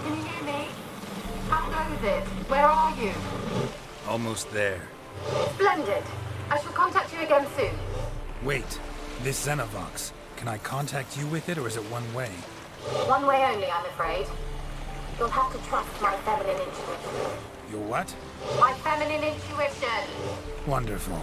Can you hear me? How goes it? Where are you? Almost there. Splendid. I shall contact you again soon. Wait, this Xenovox. Can I contact you with it, or is it one way? One way only, I'm afraid. You'll have to trust my feminine intuition. Your what? My feminine intuition! Wonderful.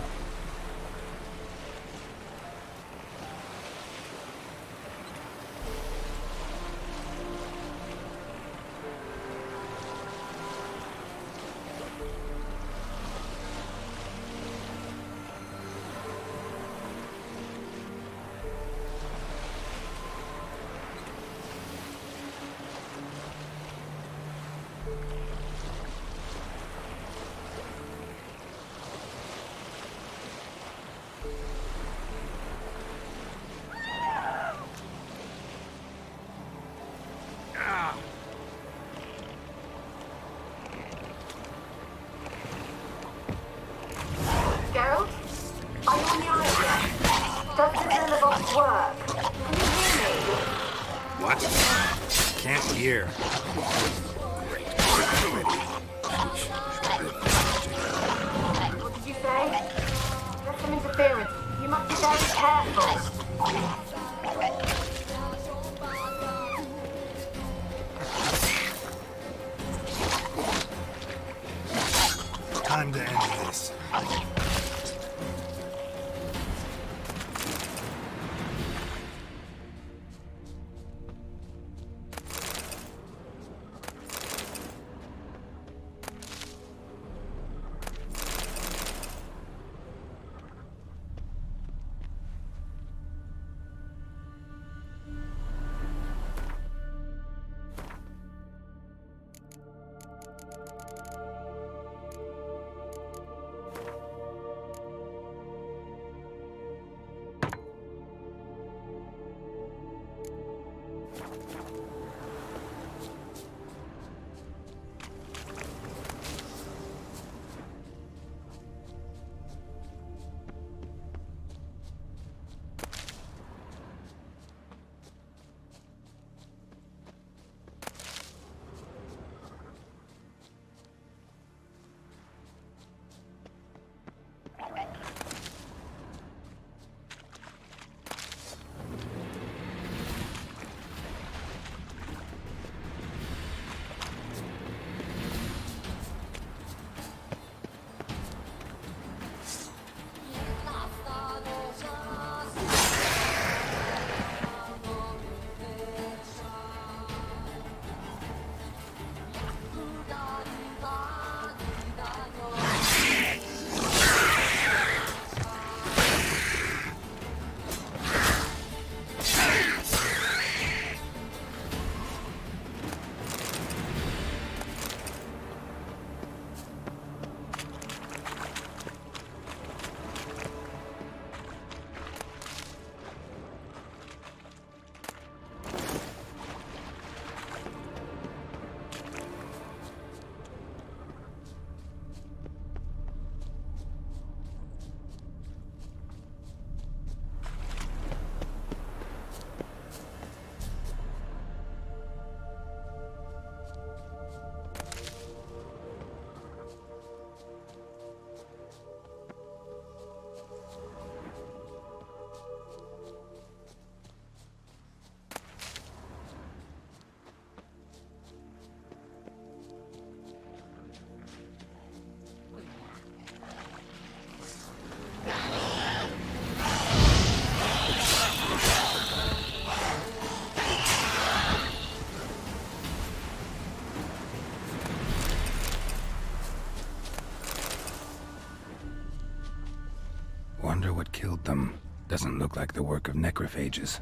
Geralt? Are you on the island? Does the Xenovox work? Can you hear me? What? Can't hear. What did you say? There's some interference. You must be very careful. Time to end this. Wonder what killed them. Doesn't look like the work of necrophages.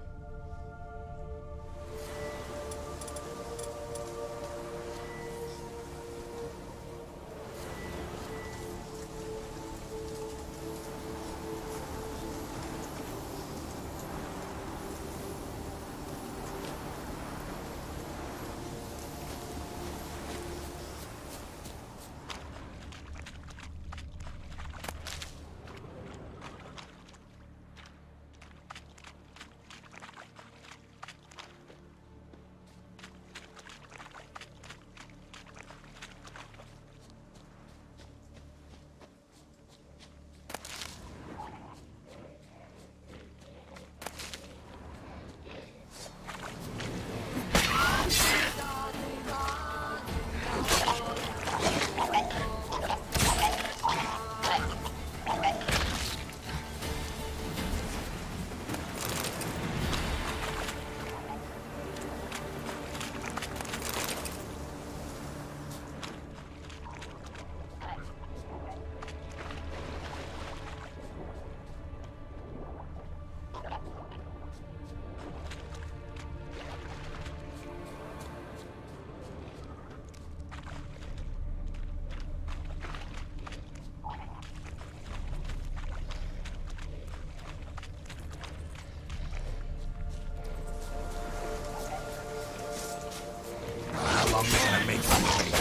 long they're gonna make me wait.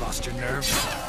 Lost your nerve?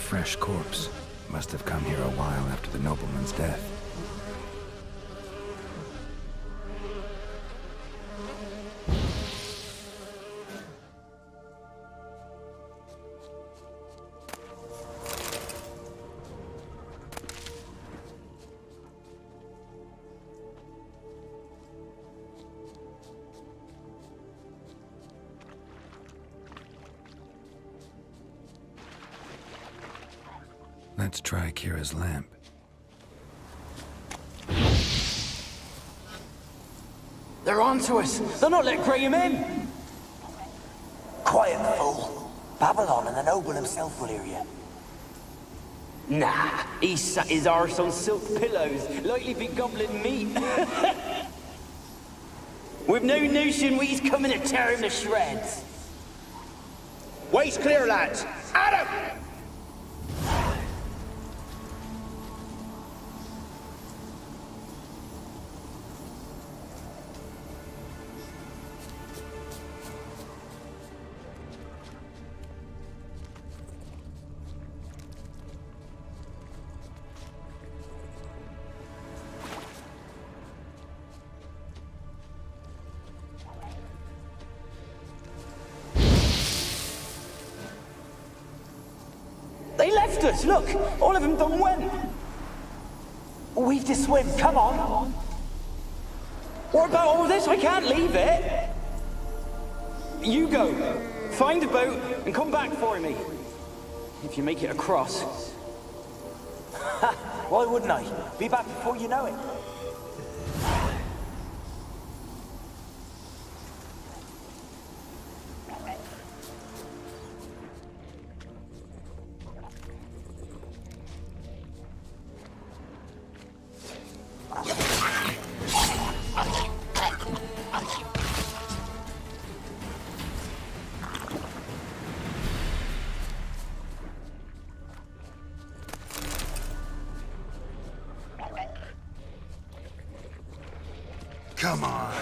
Fresh corpse. Must have come here a while after the nobleman's death. Let's try Kira's lamp. They're onto us. They'll not let Graham in. Quiet, fool. Babylon and the noble himself will hear you. Nah, he sat his arse on silk pillows, likely be gobbling meat. We've no notion we's coming to tear him to shreds. Way's clear, lads. Adam! They left us, look! All of them done went. We've to swim, come on. What about all this? I can't leave it. You go. Find a boat and come back for me. If you make it across. Why wouldn't I? Be back before you know it. Come on.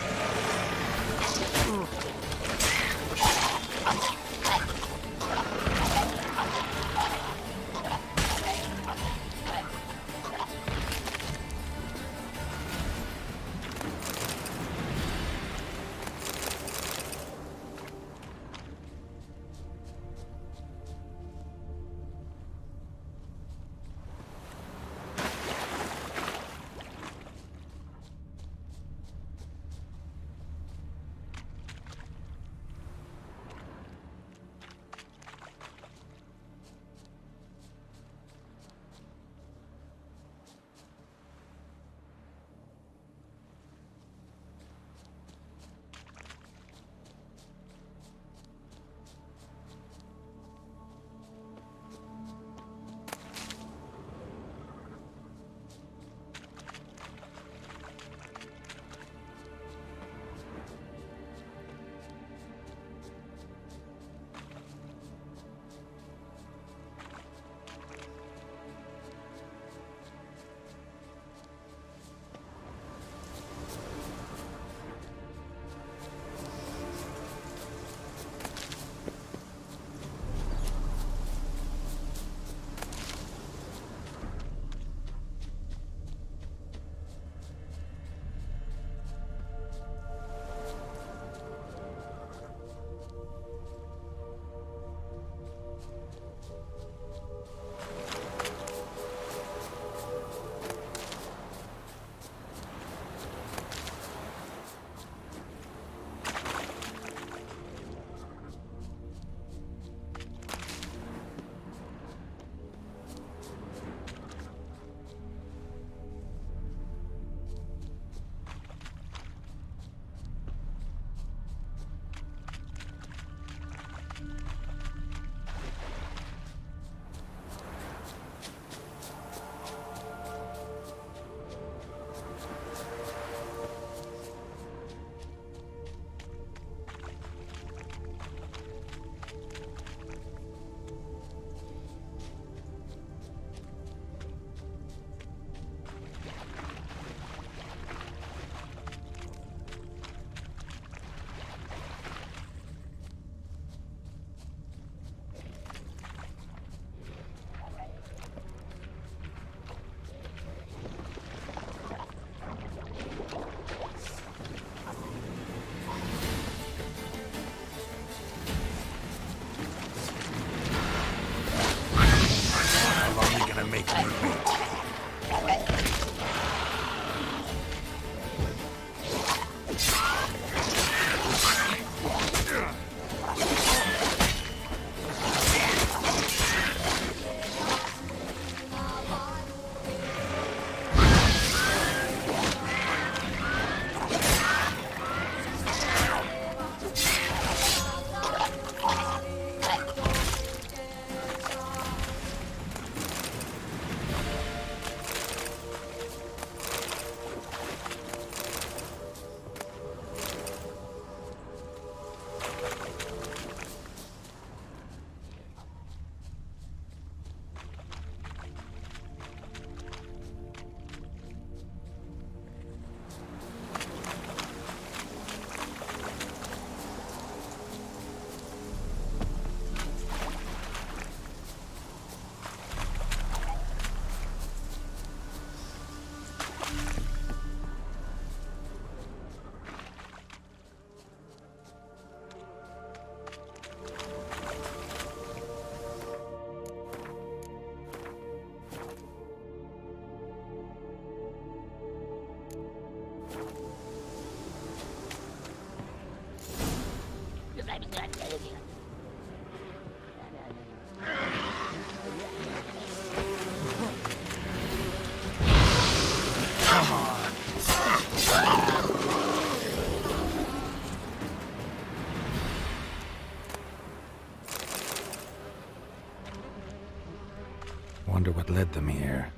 Wonder what led them here.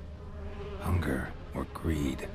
Hunger or greed?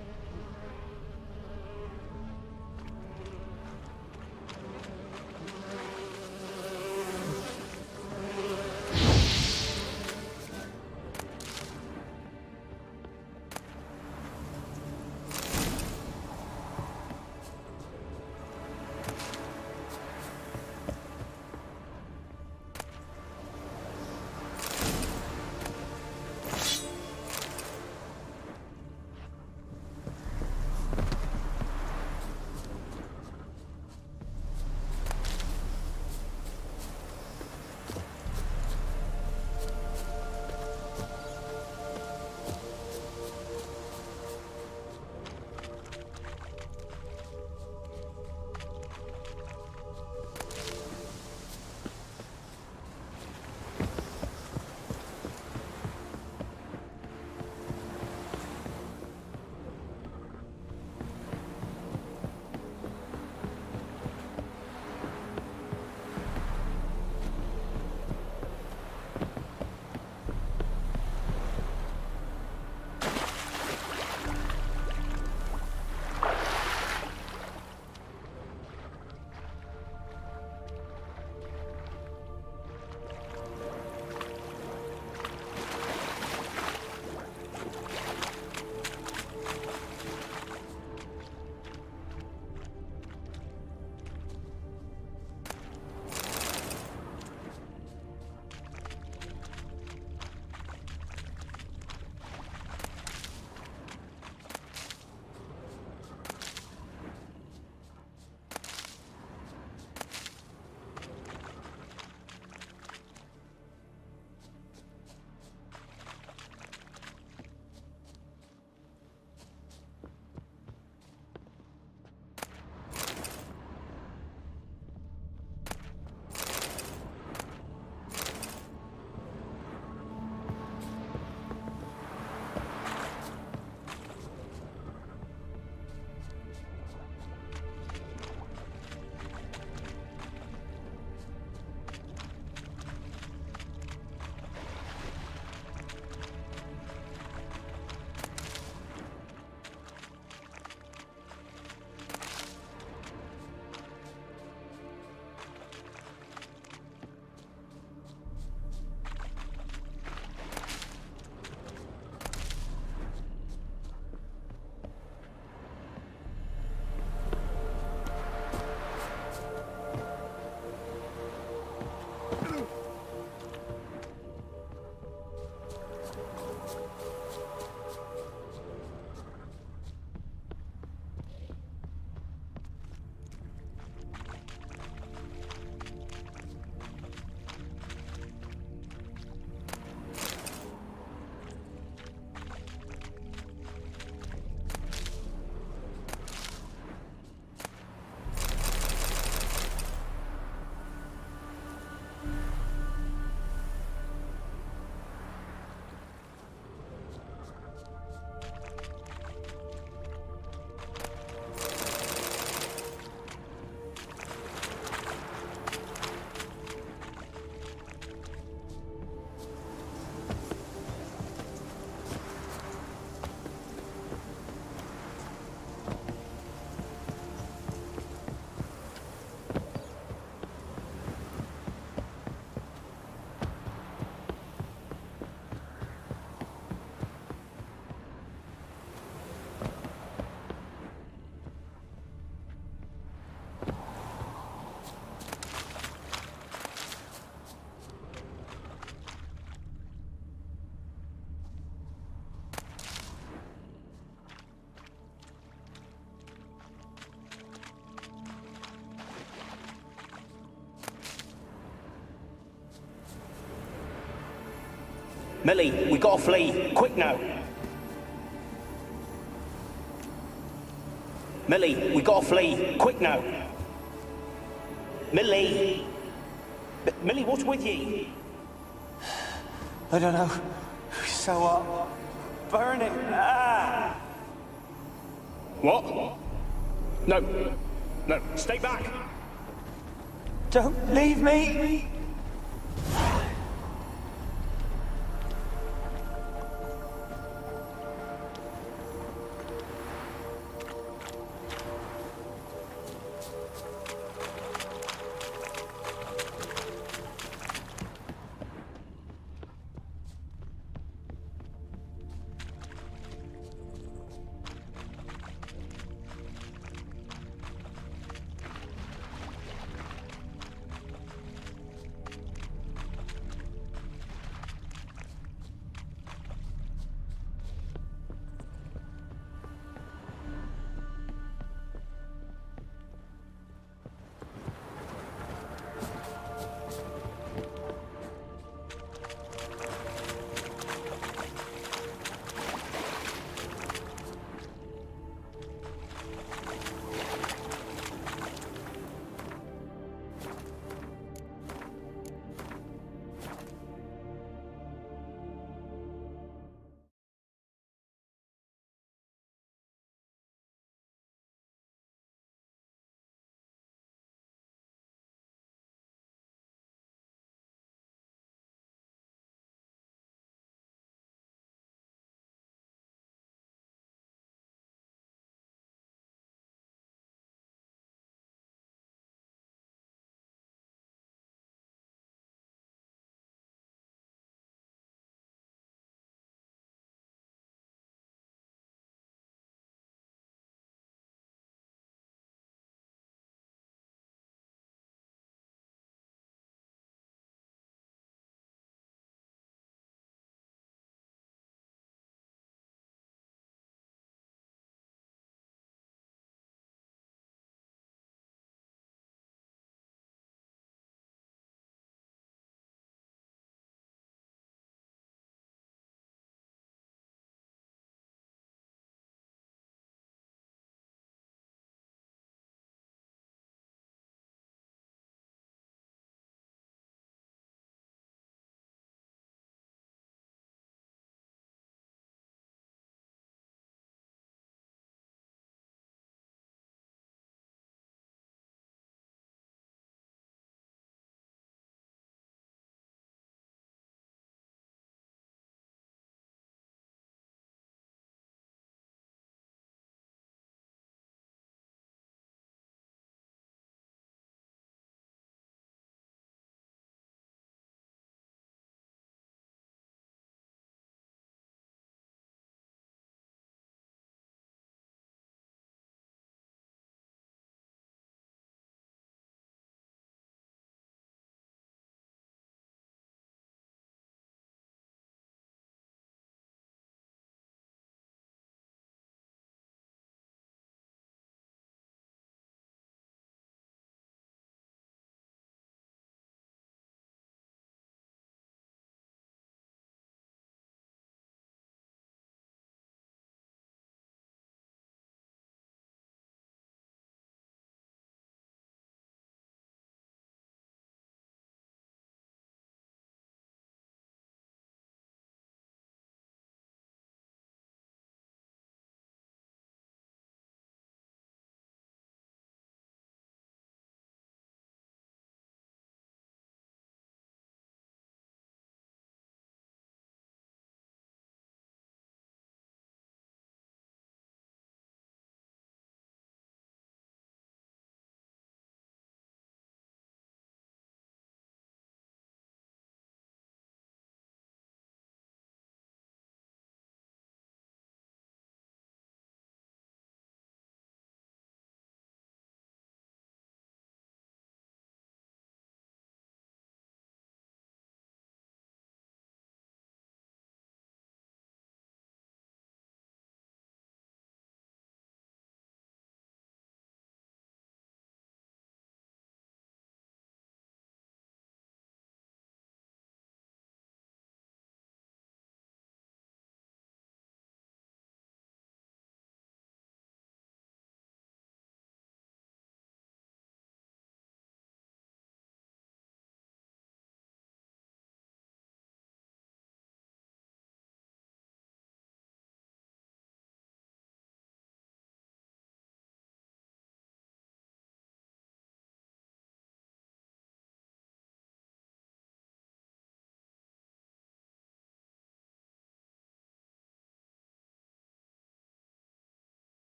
Millie, we gotta flee. Quick now. Millie, we gotta flee. Quick now. Millie. Millie, what's with ye? I don't know. So what? Burning. Ah! What? No. No, stay back. Don't leave me!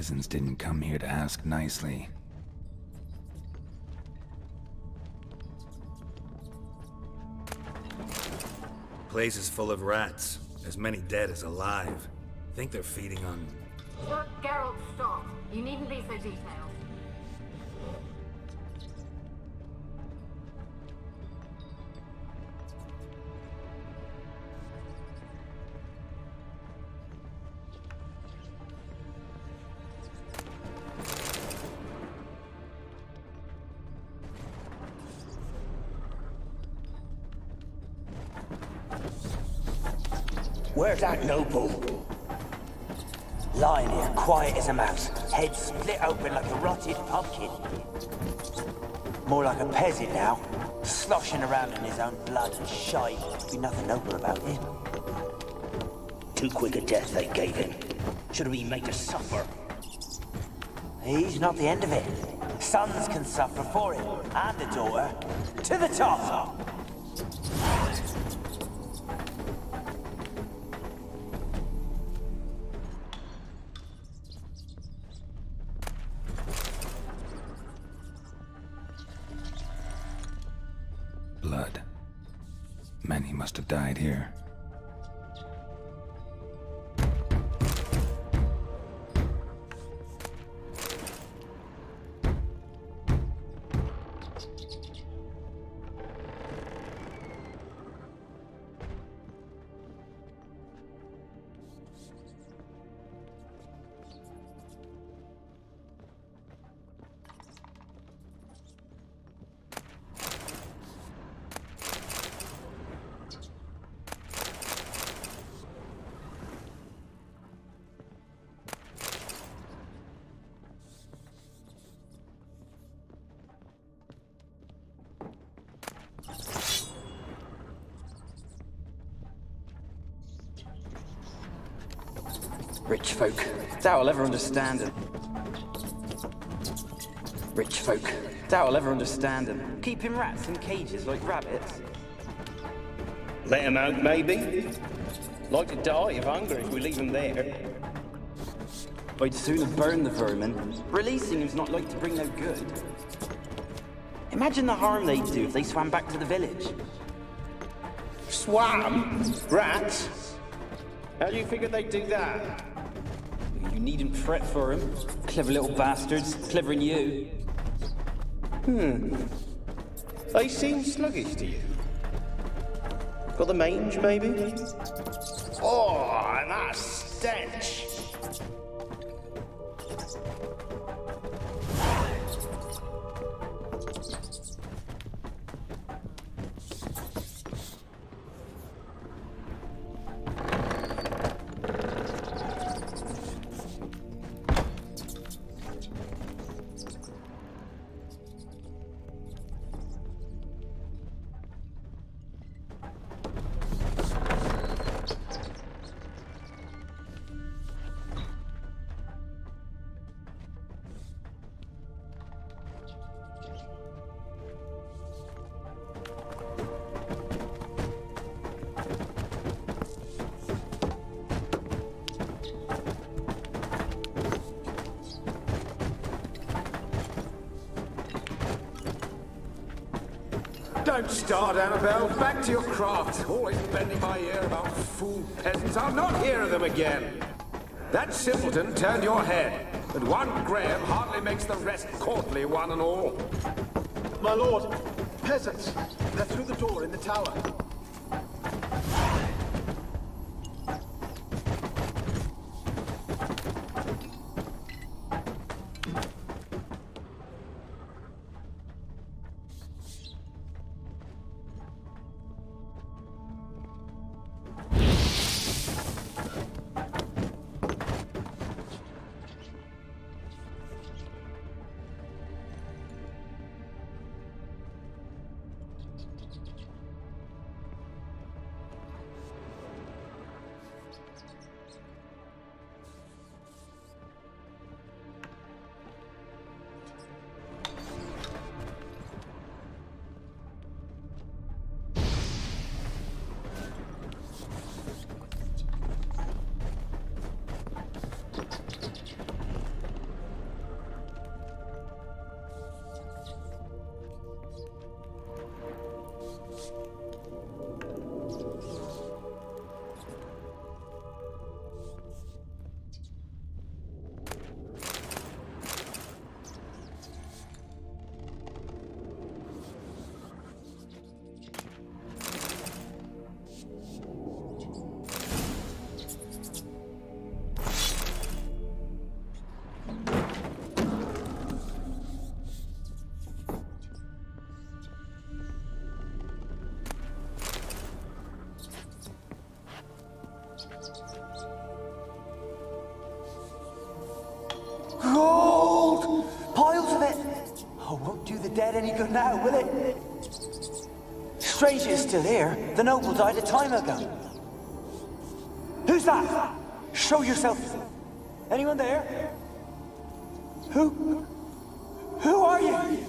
peasants didn't come here to ask nicely. Place is full of rats. As many dead as alive. Think they're feeding on... Sir Geralt, stop. You needn't be so detailed. Where's that noble? Lying here, quiet as a mouse, head split open like a rotted pumpkin. More like a peasant now, sloshing around in his own blood and shite. Be nothing noble about him. Too quick a death they gave him. Should have been made to suffer. He's not the end of it. Sons can suffer for him, and the daughter. To the top! Blood. Many must have died here. Rich folk, doubt I'll ever understand them. Rich folk, doubt I'll ever understand them. Keeping rats in cages like rabbits. Let him out, maybe? Like to die of hunger if we leave him there. I'd sooner burn the vermin. Releasing him's not like to bring no good. Imagine the harm they'd do if they swam back to the village. Swam? Rats? How do you figure they'd do that? You needn't fret for him. Clever little bastards, clever than you. They seem sluggish to you. Got the mange, maybe? Oh, and that stench! Don't start, Annabelle. Back to your craft. Always bending my ear about fool peasants. I'll not hear of them again. That simpleton turned your head, but one Graham hardly makes the rest courtly, one and all. My lord, peasants. They're through the door in the tower. dead any good now, will it? Strange it's still here. The noble died a time ago. Who's that? Show yourself. Anyone there? Who are you?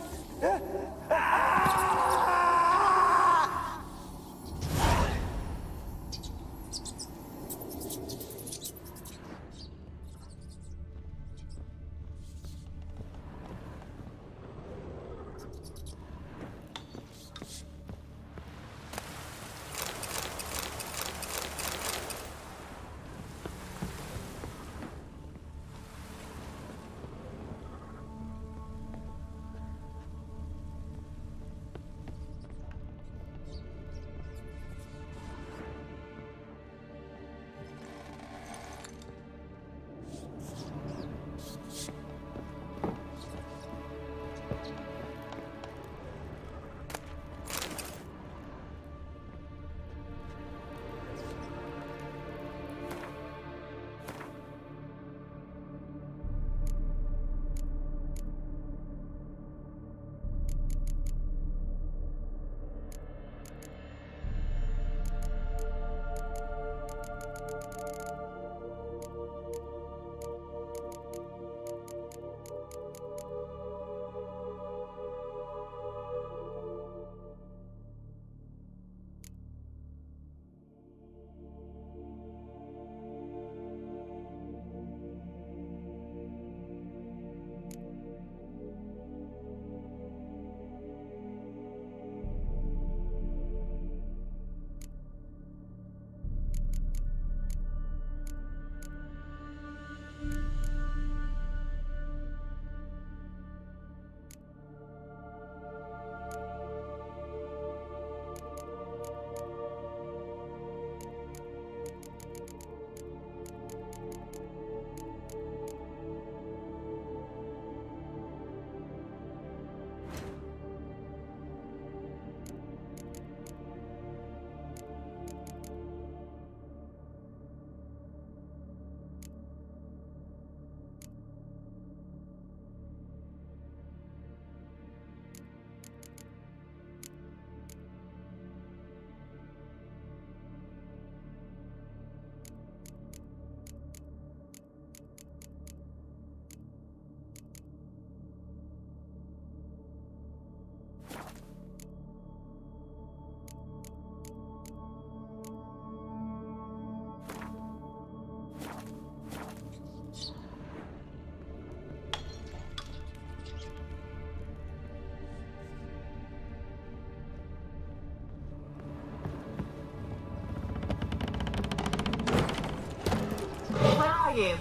Are you?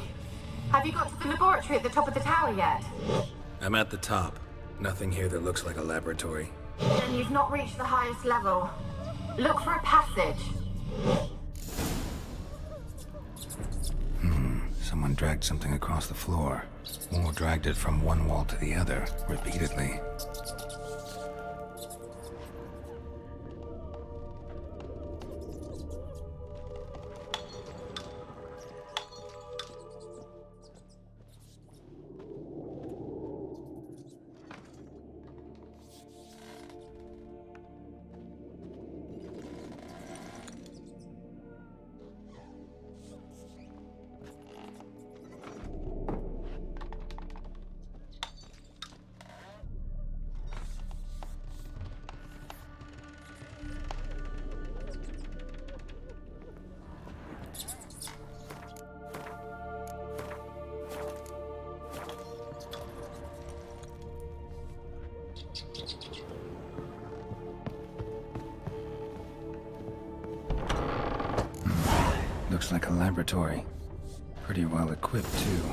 Have you got to the laboratory at the top of the tower yet? I'm at the top. Nothing here that looks like a laboratory. Then you've not reached the highest level. Look for a passage. Someone dragged something across the floor. Or dragged it from one wall to the other, repeatedly. Looks like a laboratory. Pretty well equipped, too.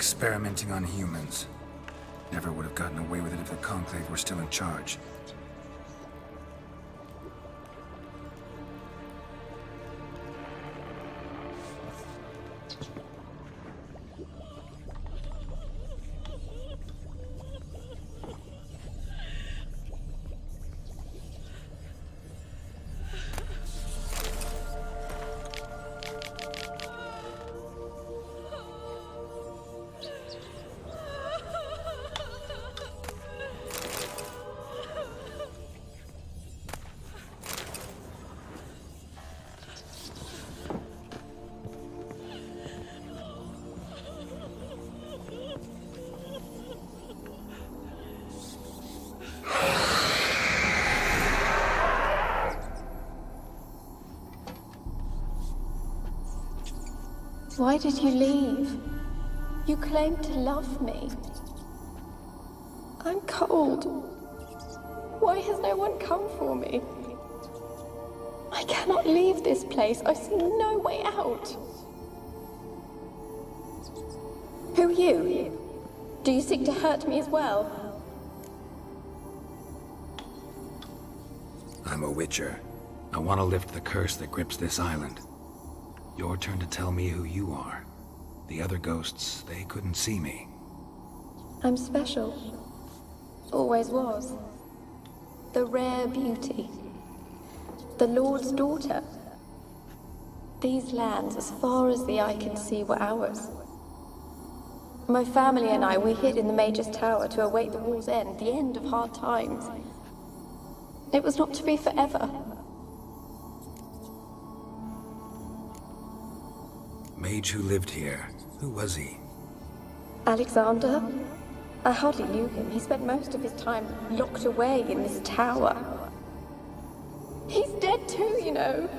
experimenting on humans. Never would have gotten away with it if the Conclave were still in charge. Why did you leave? You claimed to love me. I'm cold. Why has no one come for me? I cannot leave this place. I see no way out. Who are you? Do you seek to hurt me as well? I'm a Witcher. I want to lift the curse that grips this island. Your turn to tell me who you are. The other ghosts, they couldn't see me. I'm special. Always was. The rare beauty. The Lord's daughter. These lands, as far as the eye can see, were ours. My family and I, we hid in the Mage's Tower to await the war's end, the end of hard times. It was not to be forever. Mage who lived here. Who was he? Alexander? I hardly knew him. He spent most of his time locked away in this tower. He's dead too, you know.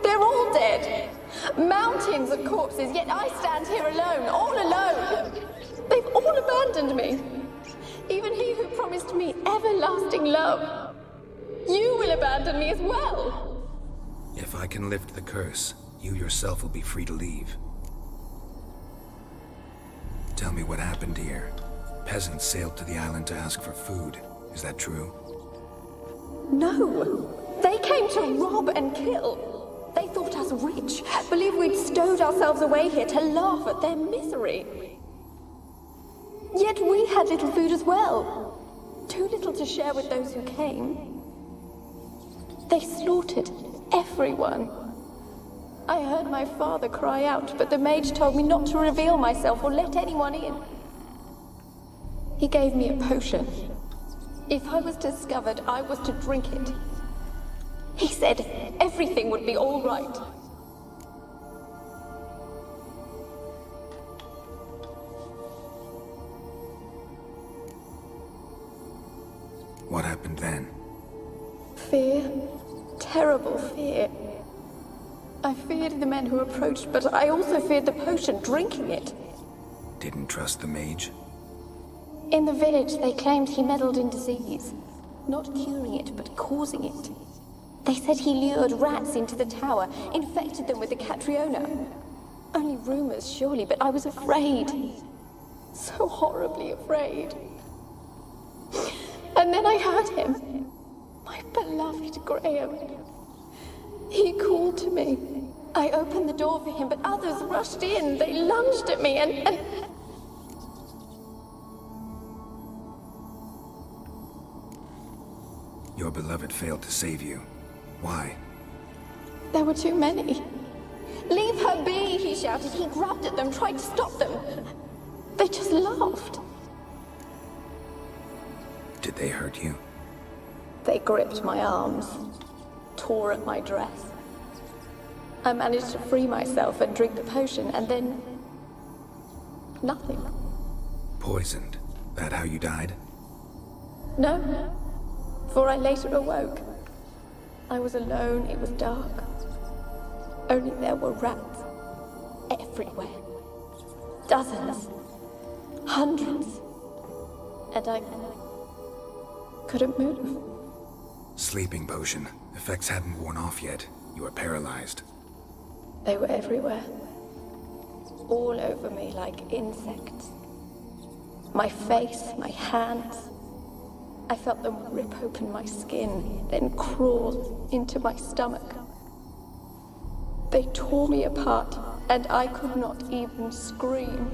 They're all dead. Mountains of corpses, yet I stand here alone, all alone. They've all abandoned me. Even he who promised me everlasting love. You will abandon me as well. If I can lift the curse, you yourself will be free to leave. Tell me what happened here. Peasants sailed to the island to ask for food. Is that true? No. They came to rob and kill. They thought us rich, believed we'd stowed ourselves away here to laugh at their misery. Yet we had little food as well. Too little to share with those who came. They slaughtered everyone. I heard my father cry out, but the mage told me not to reveal myself or let anyone in. He gave me a potion. If I was discovered, I was to drink it. He said everything would be all right. What happened then? Fear. Terrible fear. I feared the men who approached, but I also feared the potion, drinking it. Didn't trust the mage? In the village, they claimed he meddled in disease. Not curing it, but causing it. They said he lured rats into the tower, infected them with the Catriona. Only rumors, surely, but I was afraid. So horribly afraid. And then I heard him. My beloved Graham. He called to me. I opened the door for him, but others rushed in. They lunged at me and... Your beloved failed to save you. Why? There were too many. Leave her be, he shouted. He grabbed at them, tried to stop them. They just laughed. Did they hurt you? They gripped my arms, tore at my dress. I managed to free myself and drink the potion, and then... nothing. Poisoned? That how you died? No, for I later awoke. I was alone, it was dark. Only there were rats. Everywhere. Dozens. Hundreds. And I couldn't move. Sleeping potion. Effects hadn't worn off yet. You were paralyzed. They were everywhere. all over me like insects. My face, my hands. I felt them rip open my skin, then crawl into my stomach. They tore me apart, and I could not even scream.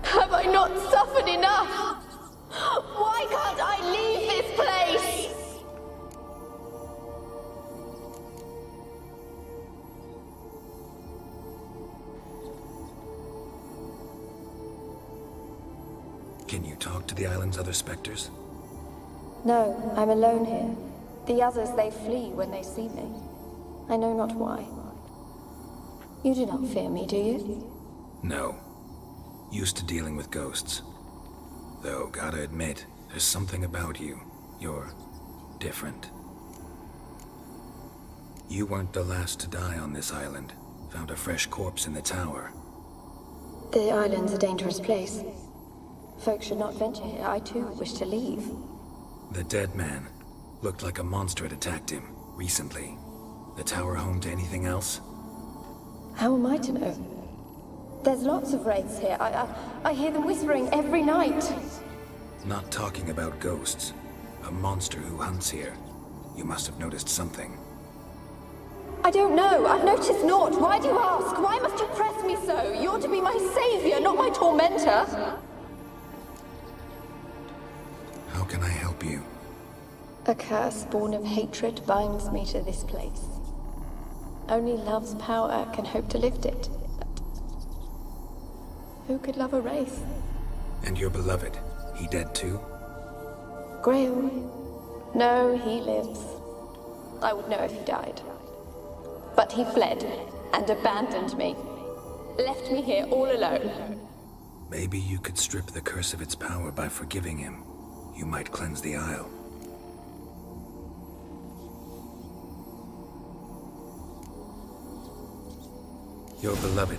Have I not suffered enough? Why can't I leave this place? Can you talk to the island's other specters? No, I'm alone here. The others, they flee when they see me. I know not why. You do not fear me, do you? No. Used to dealing with ghosts. Though, gotta admit, there's something about you. You're different. You weren't the last to die on this island. Found a fresh corpse in the tower. The island's a dangerous place. Folks should not venture here. I too wish to leave. The dead man. Looked like a monster had attacked him, recently. The tower home to anything else? How am I to know? There's lots of wraiths here. I hear them whispering every night. Not talking about ghosts. A monster who hunts here. You must have noticed something. I don't know. I've noticed naught. Why do you ask? Why must you press me so? You're to be my savior, not my tormentor. How can I help you? A curse born of hatred binds me to this place. Only love's power can hope to lift it. But who could love a wraith? And your beloved, he dead too? Graham? No, he lives. I would know if he died. But he fled and abandoned me. Left me here all alone. Maybe you could strip the curse of its power by forgiving him. You might cleanse the Isle. Your beloved,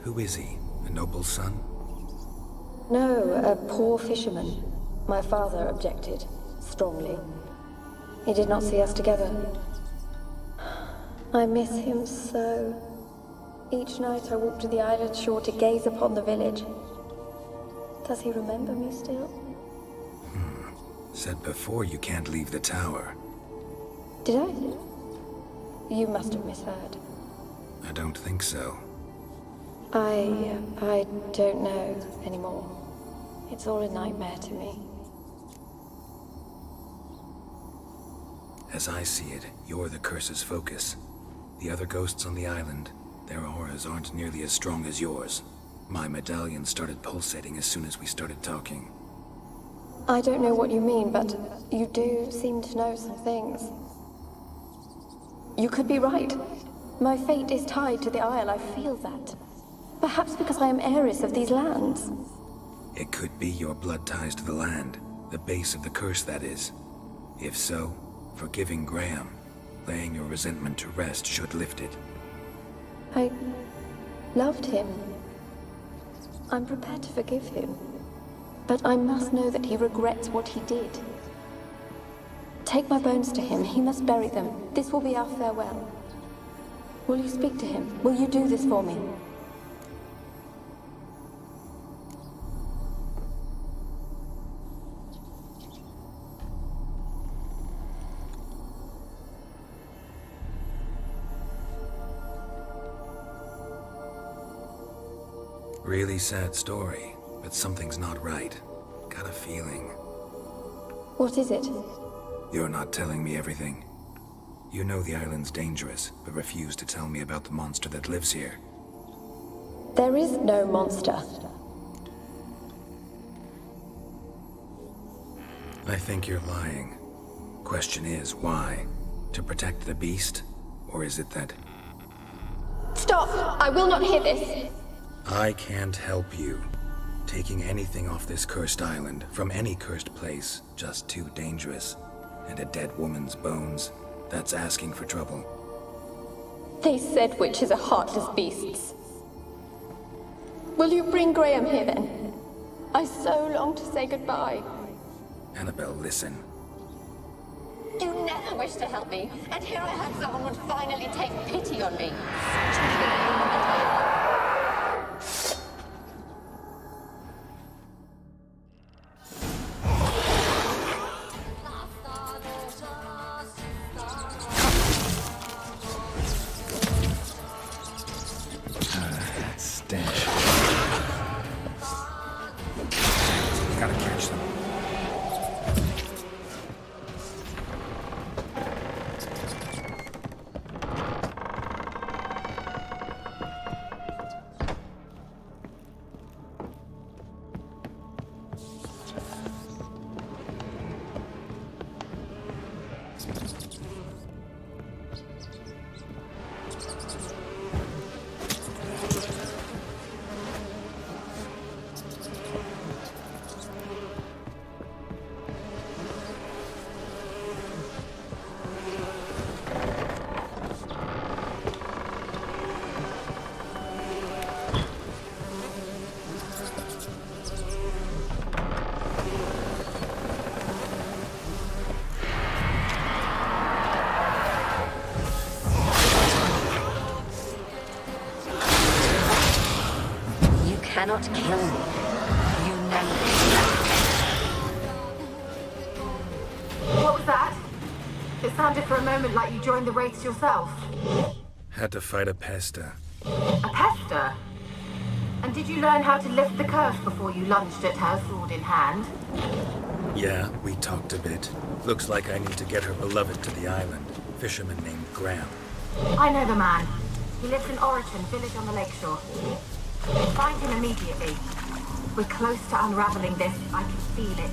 who is he? A noble son? No, a poor fisherman. My father objected, strongly. He did not see us together. I miss him so. Each night I walk to the island shore to gaze upon the village. Does he remember me still? Said before you can't leave the tower. Did I? You must have misheard. I don't think so. I don't know anymore. It's all a nightmare to me. As I see it, you're the curse's focus. The other ghosts on the island, their auras aren't nearly as strong as yours. My medallion started pulsating as soon as we started talking. I don't know what you mean, but you do seem to know some things. You could be right. My fate is tied to the Isle, I feel that. Perhaps because I am heiress of these lands. It could be your blood ties to the land, the base of the curse, that is. If so, forgiving Graham, laying your resentment to rest should lift it. I loved him. I'm prepared to forgive him. But I must know that he regrets what he did. Take my bones to him. He must bury them. This will be our farewell. Will you speak to him? Will you do this for me? Really sad story, but something's not right. Got a feeling. What is it? You're not telling me everything. You know the island's dangerous, but refuse to tell me about the monster that lives here. There is no monster. I think you're lying. Question is, why? To protect the beast? Or is it that... Stop! I will not hear this! I can't help you. Taking anything off this cursed island, from any cursed place, just too dangerous. And a dead woman's bones, that's asking for trouble. They said witches are heartless beasts. Will you bring Graham here then? I so long to say goodbye. Annabelle, listen. You never wished to help me, and here I had someone would finally take pity on me. cannot kill me. You know What was that? It sounded for a moment like you joined the Wraiths yourself. Had to fight a Pesta. A pester? And did you learn how to lift the curse before you lunged at her, sword in hand? Yeah, we talked a bit. Looks like I need to get her beloved to the island. Fisherman named Graham. I know the man. He lives in Oriton, village on the lakeshore. Find him immediately. We're close to unraveling this. I can feel it.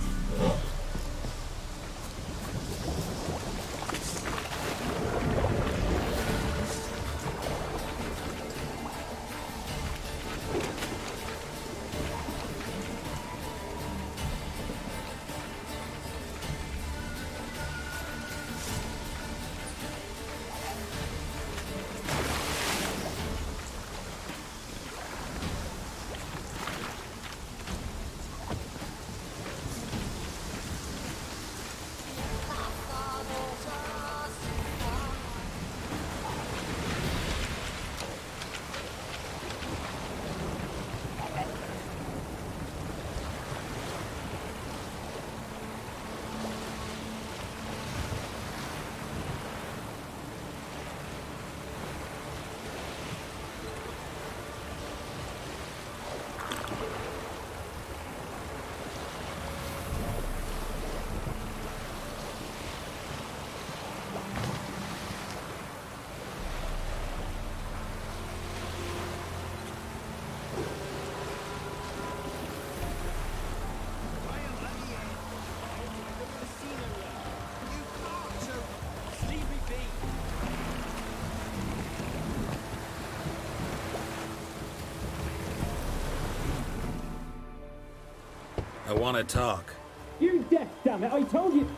I want to talk. You deaf, damn it! I told you.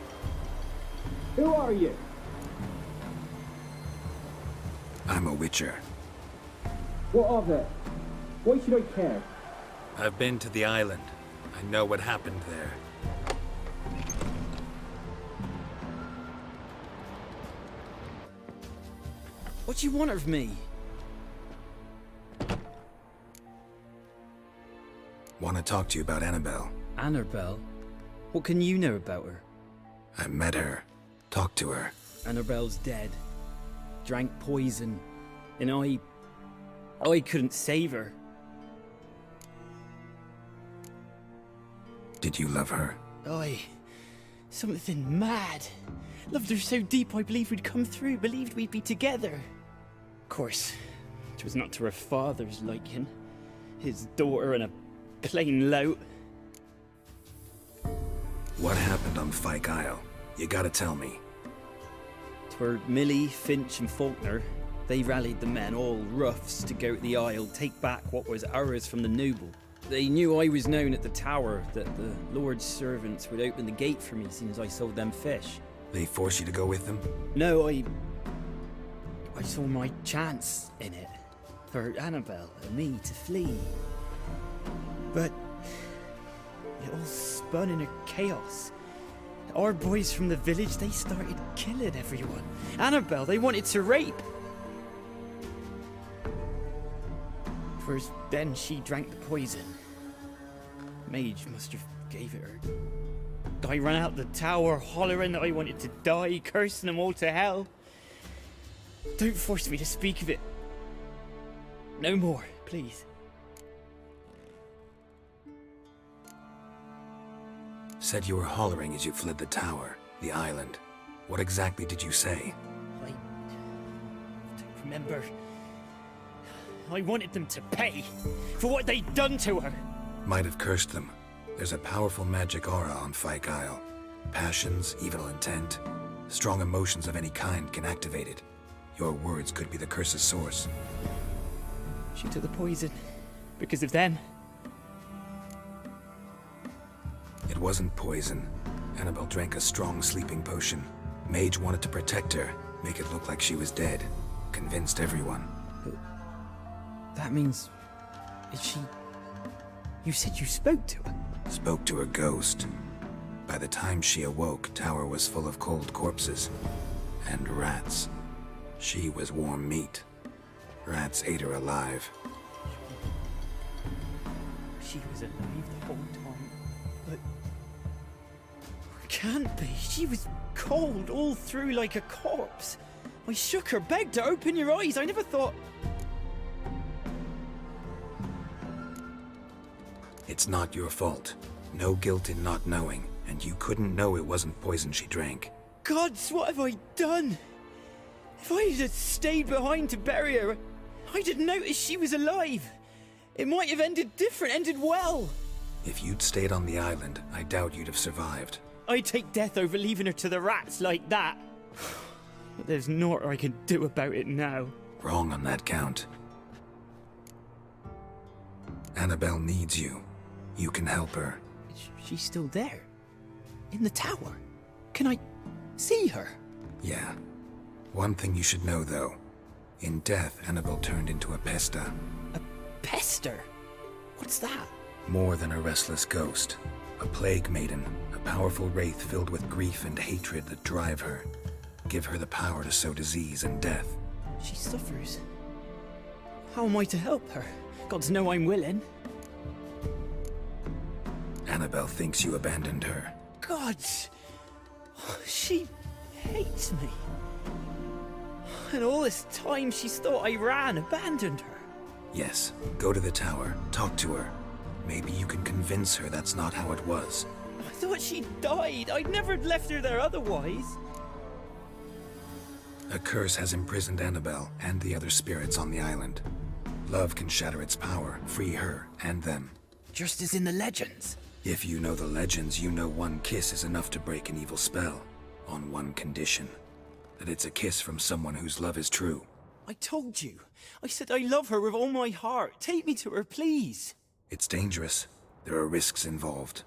Who are you? I'm a Witcher. What of it? Why should I care? I've been to the island. I know what happened there. What do you want of me? Want to talk to you about Annabelle. Annabelle? What can you know about her? I met her. Talked to her. Annabelle's dead. Drank poison. And I couldn't save her. Did you love her? Something mad. Loved her so deep I believed we'd come through, believed we'd be together. Of course, it was not to her father's liking. His daughter and a plain lout. What happened on Fyke Isle? You gotta tell me. 'Twere Millie, Finch and Faulkner. They rallied the men, all roughs, to go to the Isle, take back what was ours from the noble. They knew I was known at the tower, that the Lord's servants would open the gate for me as soon as I sold them fish. They forced you to go with them? No, I saw my chance in it. For Annabelle and me to flee. But it all spun in a chaos. Our boys from the village, they started killing everyone. Annabelle, they wanted to rape. First, then she drank the poison. Mage must have gave it her. I ran out the tower hollering that I wanted to die, cursing them all to hell. Don't force me to speak of it. No more, please. Said you were hollering as you fled the tower, the island. What exactly did you say? I don't remember. I wanted them to pay for what they'd done to her. Might have cursed them. There's a powerful magic aura on Fyke Isle. Passions, evil intent, strong emotions of any kind can activate it. Your words could be the curse's source. She took the poison because of them. It wasn't poison. Annabelle drank a strong sleeping potion. Mage wanted to protect her, make it look like she was dead. Convinced everyone. But that means... Is she... You said you spoke to her? Spoke to her ghost. By the time she awoke, Tower was full of cold corpses. And rats. She was warm meat. Rats ate her alive. she was alive the whole time. But can't be. She was cold all through like a corpse. I shook her, begged her, open your eyes. I never thought... It's not your fault. No guilt in not knowing, and you couldn't know it wasn't poison she drank. Gods, what have I done? If I had stayed behind to bury her, I'd have noticed she was alive. It might have ended different, ended well. If you'd stayed on the island, I doubt you'd have survived. I'd take death over leaving her to the rats like that. But there's naught I can do about it now. Wrong on that count. Annabelle needs you. You can help her. She's still there? In the tower? Can I see her? Yeah. One thing you should know, though. In death, Annabelle turned into a pesta. A pester? What's that? More than a restless ghost. A plague maiden. A powerful wraith filled with grief and hatred that drive her. Give her the power to sow disease and death. She suffers. How am I to help her? Gods know I'm willing. Annabelle thinks you abandoned her. Gods! She hates me. And all this time she's thought I abandoned her. Yes, go to the tower, talk to her. Maybe you can convince her that's not how it was. I thought she died. I'd never left her there otherwise. A curse has imprisoned Annabelle and the other spirits on the island. Love can shatter its power, free her and them. Just as in the legends. If you know the legends, you know one kiss is enough to break an evil spell. On one condition. That it's a kiss from someone whose love is true. I told you. I said I love her with all my heart. Take me to her, please. It's dangerous. There are risks involved.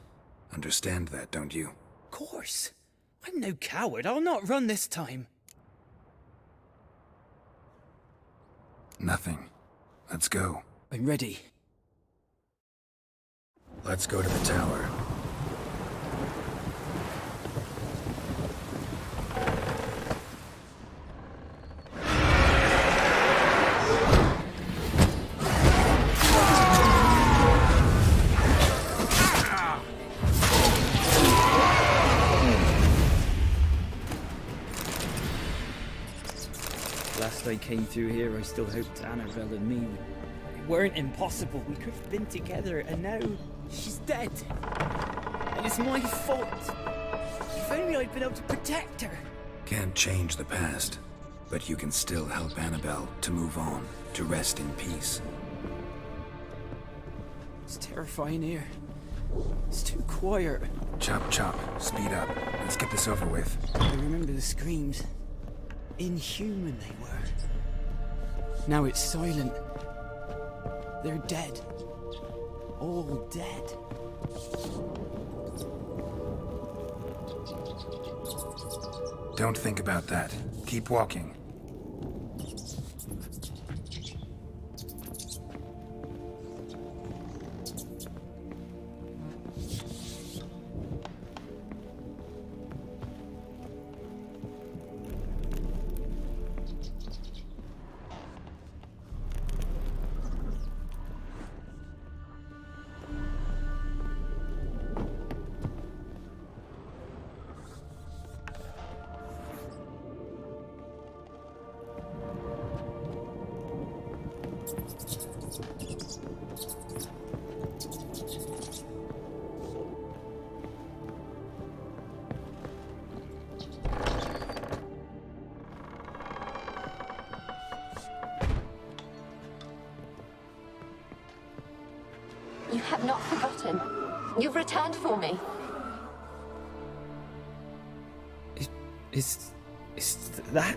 Understand that, don't you? Of course. I'm no coward. I'll not run this time. Nothing. Let's go. I'm ready. Let's go to the tower. Last I came through here, I still hoped Annabelle and me weren't impossible. We could have been together, and now she's dead. And it's my fault. If only I'd been able to protect her. Can't change the past, but you can still help Annabelle to move on, to rest in peace. It's terrifying here. It's too quiet. Chop chop, speed up. Let's get this over with. I remember the screams. Inhuman they were. Now it's silent. They're dead. All dead. Don't think about that. Keep walking. You have not forgotten. You've returned for me. Is that?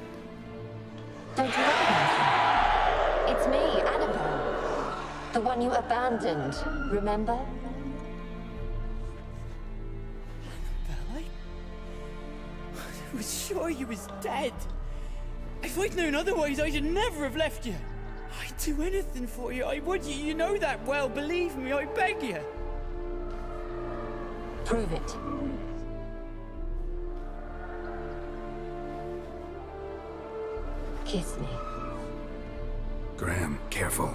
Don't you recognize me? It's me, Annabelle. The one you abandoned, remember? Annabelle, I was sure you was dead. If I'd known otherwise, I'd never have left you. I'd do anything for you. I would. You know that well. Believe me, I beg you. Prove it. Kiss me. Graham, careful.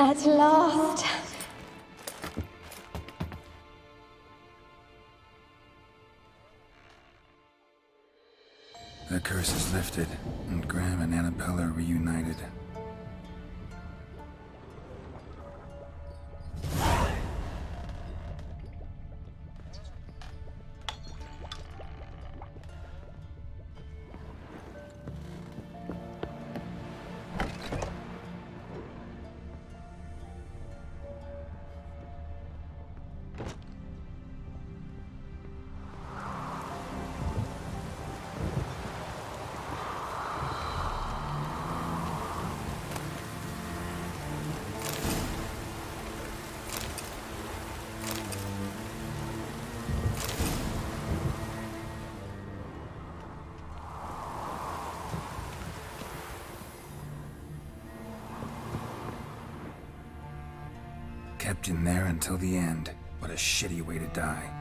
At last. The curse is lifted, and Graham and Annabelle are reunited. Kept in there until the end. What a shitty way to die.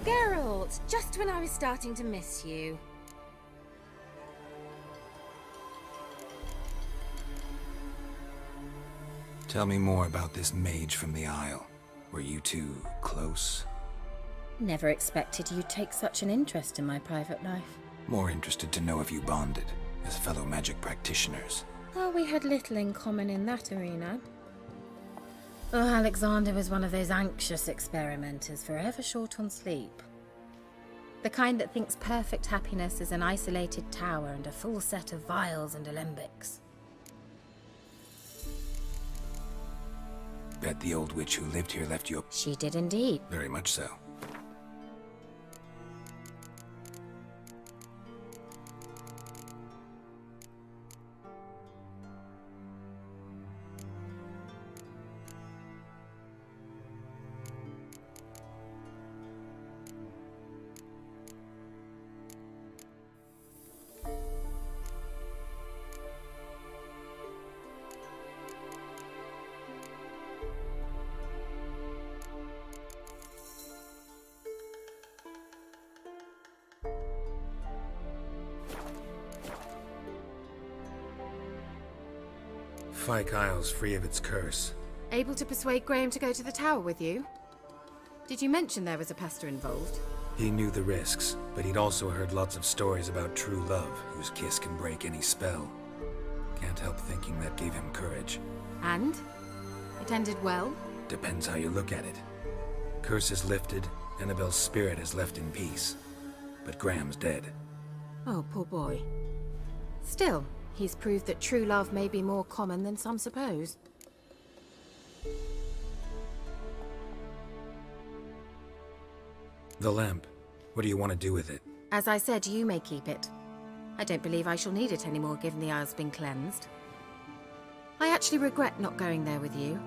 Geralt, just when I was starting to miss you. Tell me more about this mage from the Isle. Were you two close? Never expected you'd take such an interest in my private life. More interested to know if you bonded as fellow magic practitioners. Oh, we had little in common in that arena. Oh, Alexander was one of those anxious experimenters, forever short on sleep. The kind that thinks perfect happiness is an isolated tower and a full set of vials and alembics. Bet the old witch who lived here left you a... She did indeed. Very much so. Fyke Isle's free of its curse. Able to persuade Graham to go to the tower with you? Did you mention there was a pester involved? He knew the risks, but he'd also heard lots of stories about true love, whose kiss can break any spell. Can't help thinking that gave him courage. And? It ended well? Depends how you look at it. Curse is lifted, Annabelle's spirit is left in peace. But Graham's dead. Oh, poor boy. Still, he's proved that true love may be more common than some suppose. The lamp. What do you want to do with it? As I said, you may keep it. I don't believe I shall need it anymore, given the Isle's been cleansed. I actually regret not going there with you.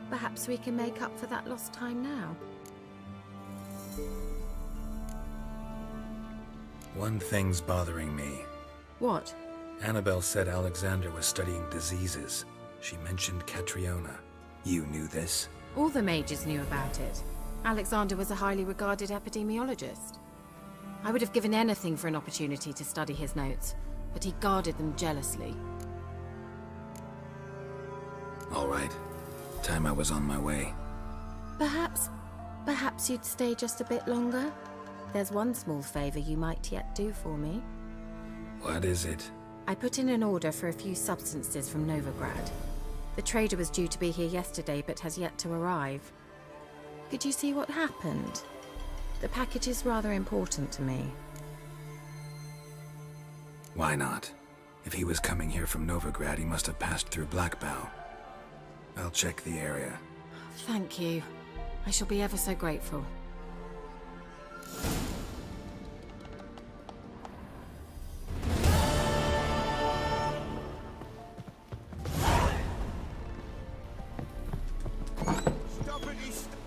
Perhaps we can make up for that lost time now. One thing's bothering me. What? Annabelle said Alexander was studying diseases. She mentioned Catriona. You knew this? All the mages knew about it. Alexander was a highly regarded epidemiologist. I would have given anything for an opportunity to study his notes, but he guarded them jealously. All right. Time I was on my way. Perhaps you'd stay just a bit longer? There's one small favor you might yet do for me. What is it? I put in an order for a few substances from Novigrad. The trader was due to be here yesterday, but has yet to arrive. Could you see what happened? The package is rather important to me. Why not? If he was coming here from Novigrad, he must have passed through Blackbough. I'll check the area. Thank you. I shall be ever so grateful.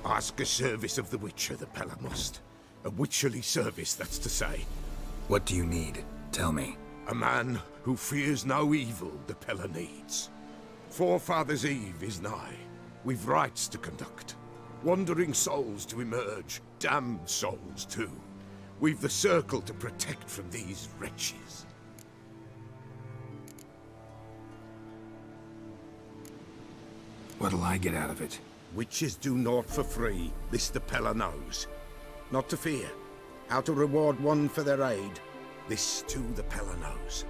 Ask a service of the Witcher, the Pella must. A witcherly service, that's to say. What do you need? Tell me. A man who fears no evil the Pella needs. Forefathers' Eve is nigh. We've rites to conduct. Wandering souls to emerge. Damned souls, too. We've the circle to protect from these wretches. What'll I get out of it? Witches do naught for free, this the Pella knows. Not to fear. How to reward one for their aid, this too the Pella knows.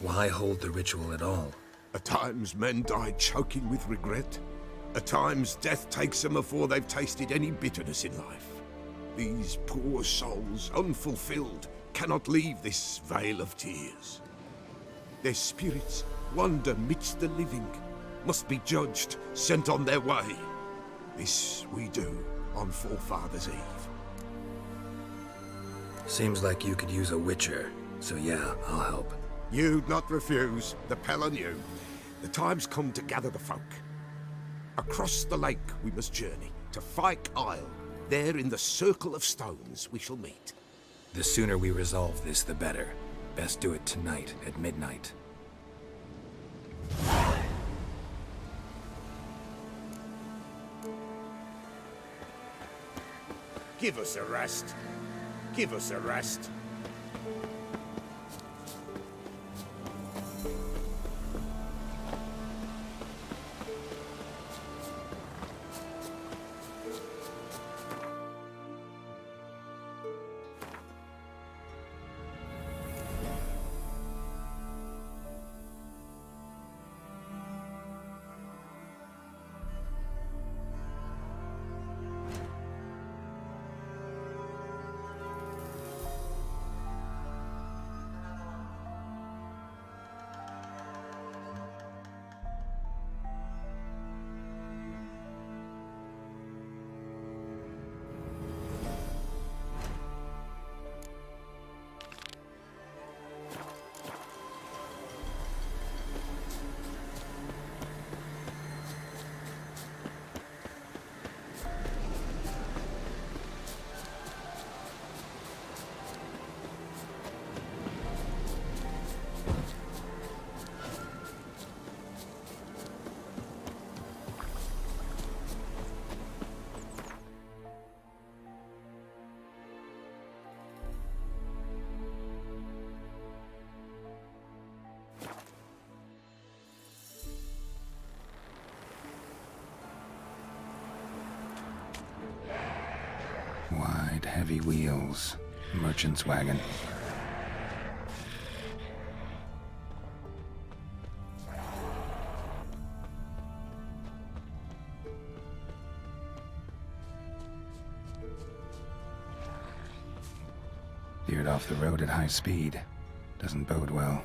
Why hold the ritual at all? At times men die choking with regret. At times death takes them before they've tasted any bitterness in life. These poor souls, unfulfilled, cannot leave this vale of tears. Their spirits wander midst the living, must be judged, sent on their way. This we do on Forefathers' Eve. Seems like you could use a witcher, so yeah, I'll help. You'd not refuse, the Pella knew. The time's come to gather the folk. Across the lake we must journey, to Fyke Isle. There in the Circle of Stones we shall meet. The sooner we resolve this, the better. Best do it tonight, at midnight. Give us a rest. Give us a rest. Wide, heavy wheels. Merchant's wagon. Veered off the road at high speed. Doesn't bode well.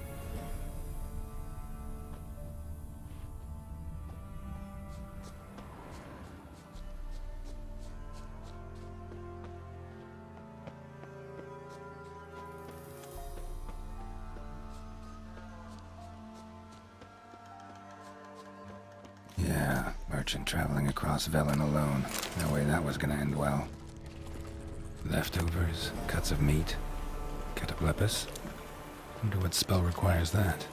Yeah, merchant traveling across Velen alone. No way that was gonna end well. Leftovers, cuts of meat, Cataplepis. Wonder what spell requires that.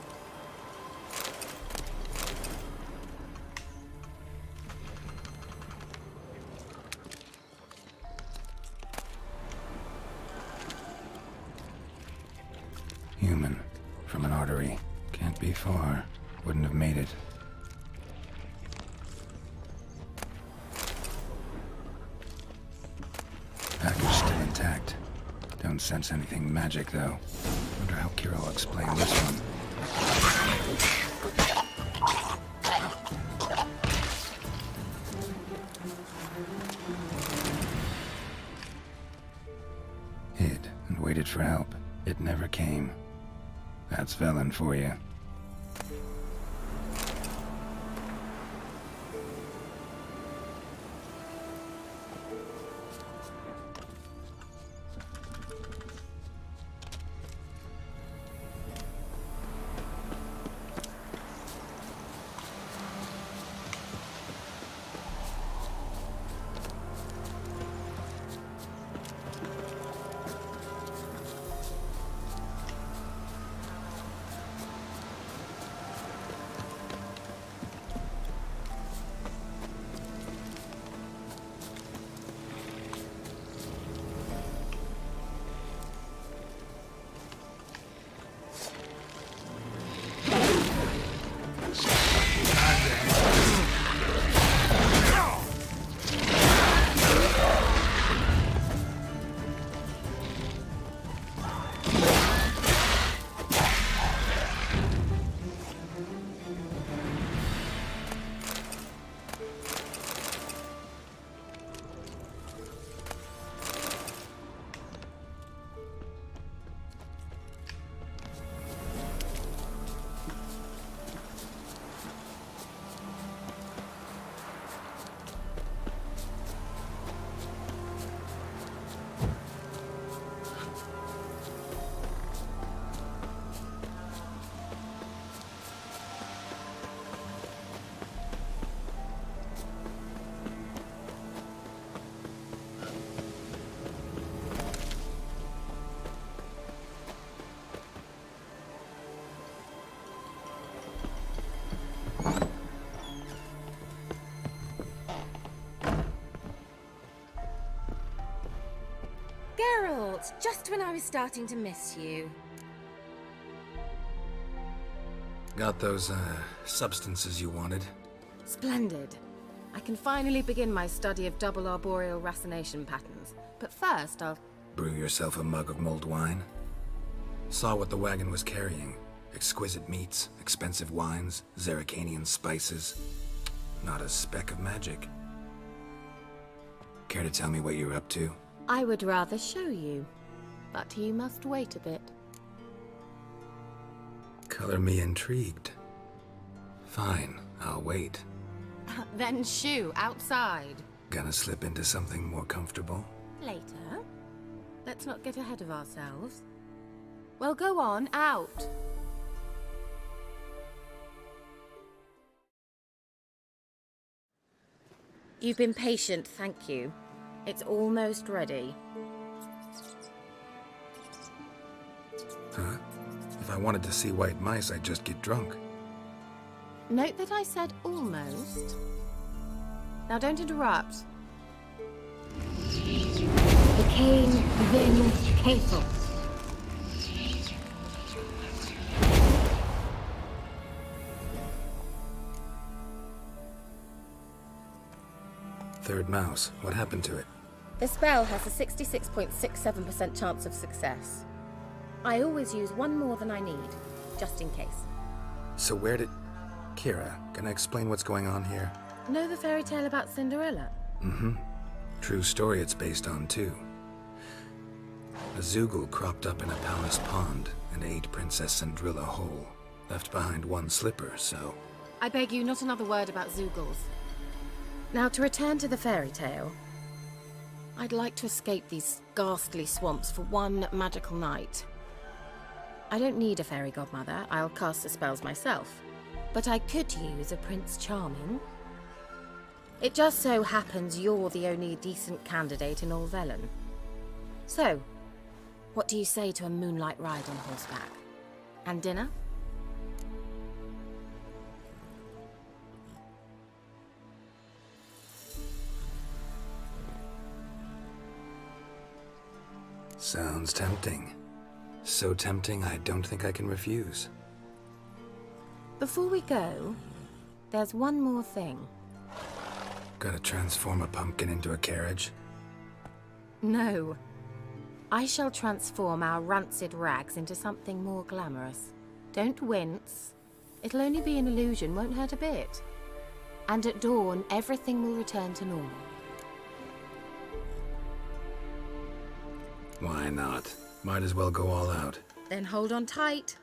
Human, from an artery. Can't be far. Wouldn't have made it. Package still intact. Don't sense anything magic, though. Wonder how Kira will explain this one. Hid and waited for help. It never came. That's Velen for you. Geralt! Just when I was starting to miss you. Got those, substances you wanted? Splendid. I can finally begin my study of double arboreal racination patterns. But first, I'll... Brew yourself a mug of mulled wine? Saw what the wagon was carrying. Exquisite meats, expensive wines, Zerrikanian spices. Not a speck of magic. Care to tell me what you're up to? I would rather show you, but you must wait a bit. Color me intrigued. Fine, I'll wait. Then shoo, outside. Gonna slip into something more comfortable? Later. Let's not get ahead of ourselves. Well, go on, out. You've been patient, thank you. It's almost ready. Huh? If I wanted to see white mice, I'd just get drunk. Note that I said almost. Now don't interrupt. Became Vin Cathel. Third mouse. What happened to it? The spell has a 66.67% chance of success. I always use one more than I need, just in case. So where did... Kira, can I explain what's going on here? Know the fairy tale about Cinderella? Mm-hmm. True story it's based on, too. A Zoogle cropped up in a palace pond and ate Princess Cindrilla whole. Left behind one slipper, so... I beg you, not another word about Zoogles. Now, to return to the fairy tale, I'd like to escape these ghastly swamps for one magical night. I don't need a fairy godmother, I'll cast the spells myself. But I could use a Prince Charming. It just so happens you're the only decent candidate in all Velen. So, what do you say to a moonlight ride on horseback? And dinner? Sounds tempting. So tempting, I don't think I can refuse. Before we go, there's one more thing. Gotta transform a pumpkin into a carriage? No. I shall transform our rancid rags into something more glamorous. Don't wince. It'll only be an illusion, won't hurt a bit. And at dawn, everything will return to normal. Why not? Might as well go all out. Then hold on tight.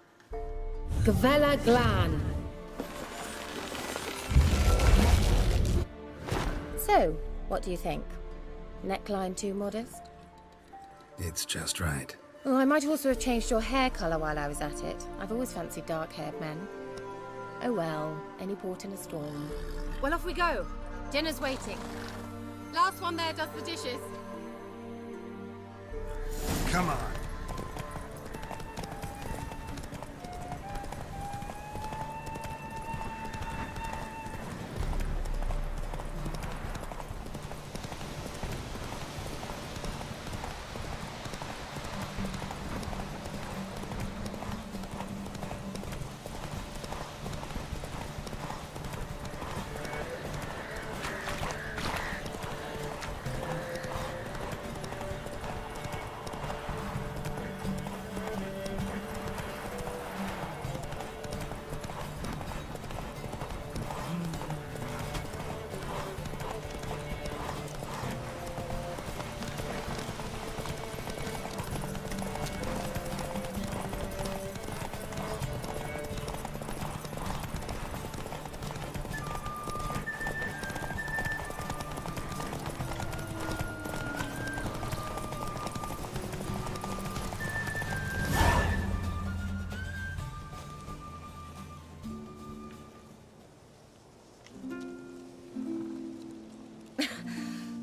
Gavella Glan. So, what do you think? Neckline too modest? It's just right. Oh, I might also have changed your hair colour while I was at it. I've always fancied dark-haired men. Oh well, any port in a storm. Well, off we go. Dinner's waiting. Last one there does the dishes. Come on.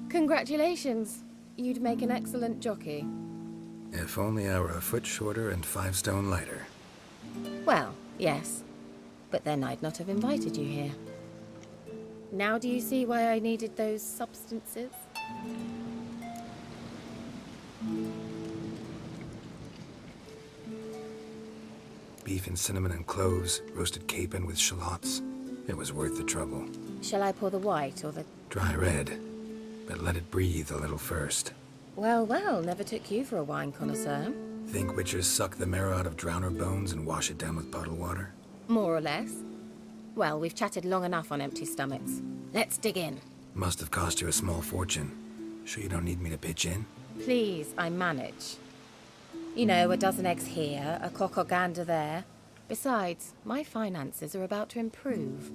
Congratulations. You'd make an excellent jockey. If only I were a foot shorter and 5 stone lighter. Well, yes. But then I'd not have invited you here. Now do you see why I needed those substances? Beef and cinnamon and cloves, roasted capon with shallots. It was worth the trouble. Shall I pour the white or the... Dry red, but let it breathe a little first. Well, well, never took you for a wine connoisseur. Think witchers suck the marrow out of drowner bones and wash it down with bottled water? More or less. Well, we've chatted long enough on empty stomachs. Let's dig in. Must have cost you a small fortune. Sure you don't need me to pitch in? Please, I manage. You know, a dozen eggs here, a cock or gander there. Besides, my finances are about to improve.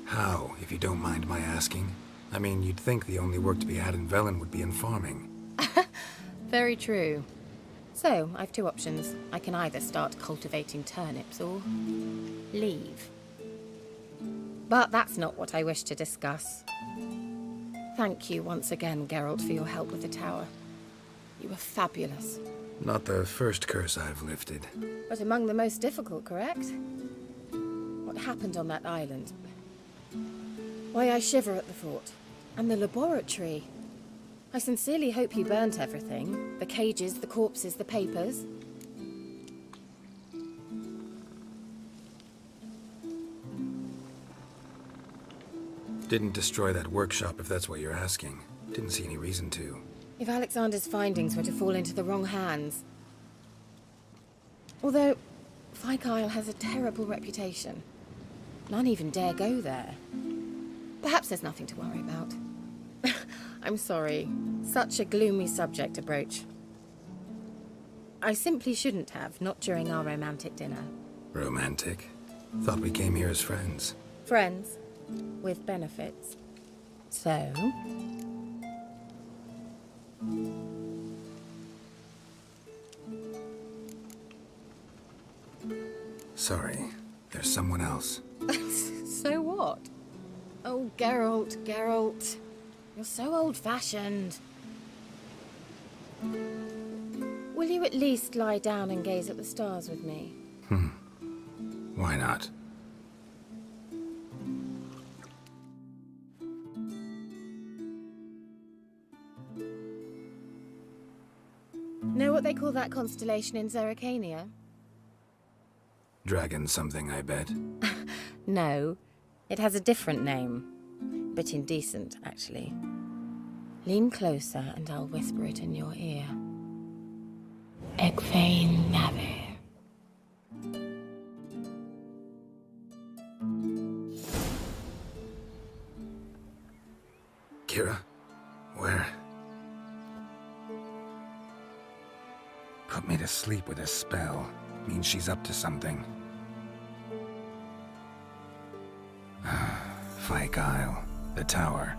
How, if you don't mind my asking? I mean, you'd think the only work to be had in Velen would be in farming. Very true. So, I've two options. I can either start cultivating turnips or leave. But that's not what I wish to discuss. Thank you once again, Geralt, for your help with the tower. You were fabulous. Not the first curse I've lifted. But among the most difficult, correct? What happened on that island? Why, I shiver at the thought. And the laboratory. I sincerely hope you burnt everything. The cages, the corpses, the papers. Didn't destroy that workshop, if that's what you're asking. Didn't see any reason to. If Alexander's findings were to fall into the wrong hands. Although, Fyke Isle has a terrible reputation. None even dare go there. Perhaps there's nothing to worry about. I'm sorry. Such a gloomy subject to broach. I simply shouldn't have, not during our romantic dinner. Romantic? Thought we came here as friends. Friends. With benefits. So... Sorry. There's someone else. So what? Oh, Geralt, Geralt. You're so old-fashioned. Will you at least lie down and gaze at the stars with me? Why not? Know what they call that constellation in Zerrikania? Dragon something, I bet. No. It has a different name. Bit indecent, actually. Lean closer and I'll whisper it in your ear. Egfain Navir. Kira? Where? Put me to sleep with a spell. Means she's up to something. Fyke Isle. The tower.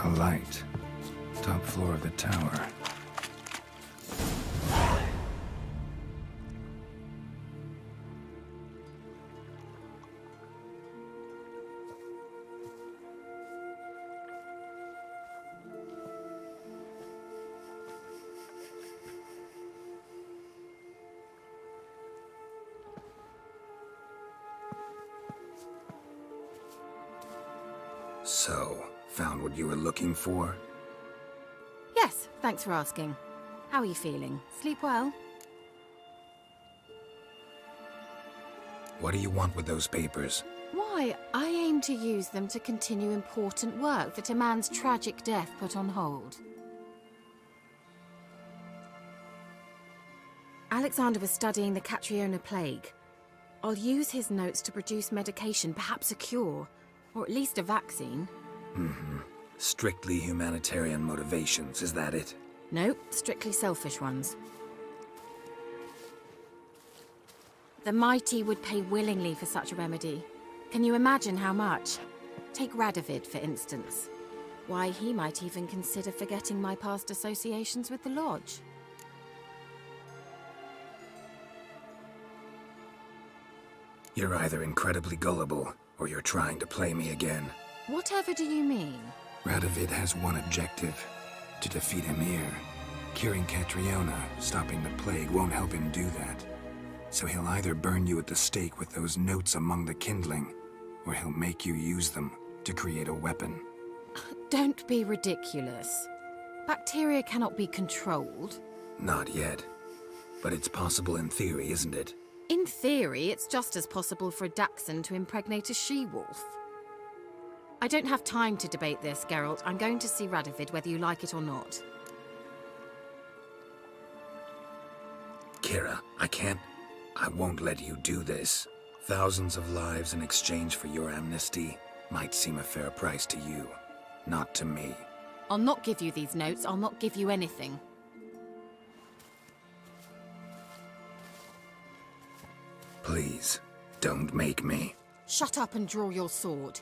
A light. Top floor of the tower. So, found what you were looking for? Yes, thanks for asking. How are you feeling? Sleep well? What do you want with those papers? Why, I aim to use them to continue important work that a man's tragic death put on hold. Alexander was studying the Catriona plague. I'll use his notes to produce medication, perhaps a cure, or at least a vaccine. Strictly humanitarian motivations, is that it? No, strictly selfish ones. The mighty would pay willingly for such a remedy. Can you imagine how much? Take Radovid, for instance. Why, he might even consider forgetting my past associations with the Lodge. You're either incredibly gullible, or you're trying to play me again. Whatever do you mean? Radovid has one objective. To defeat Emir. Curing Catriona, stopping the plague, won't help him do that. So he'll either burn you at the stake with those notes among the kindling, or he'll make you use them to create a weapon. Don't be ridiculous. Bacteria cannot be controlled. Not yet. But it's possible in theory, isn't it? In theory, it's just as possible for a Dachshund to impregnate a she-wolf. I don't have time to debate this, Geralt. I'm going to see Radovid whether you like it or not. Kira, I won't let you do this. Thousands of lives in exchange for your amnesty might seem a fair price to you, not to me. I'll not give you these notes. I'll not give you anything. Please, don't make me. Shut up and draw your sword.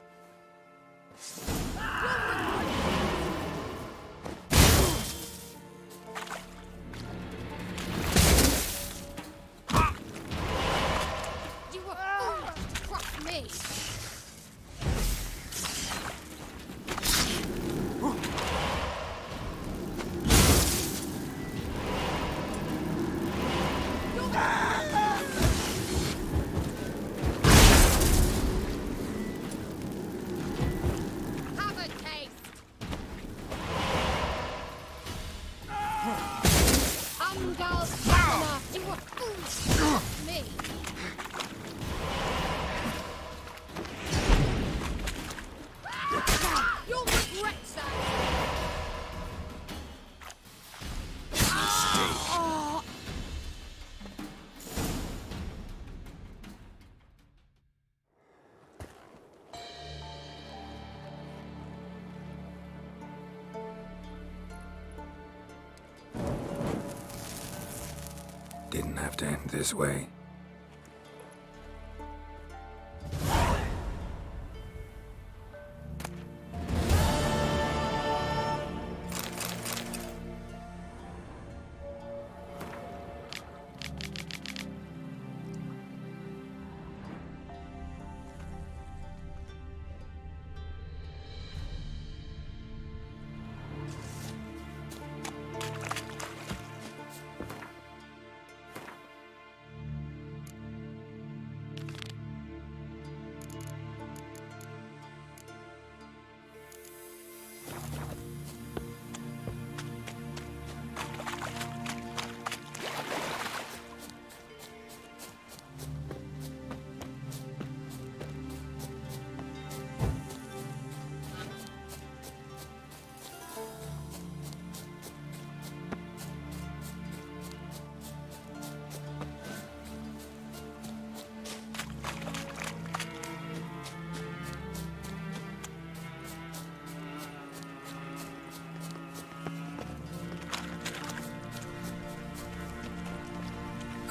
You were foolish to trust me. Have a taste. Umgal Savannah, you were foolish to trust me. You'll regret that. Oh. Didn't have to end this way.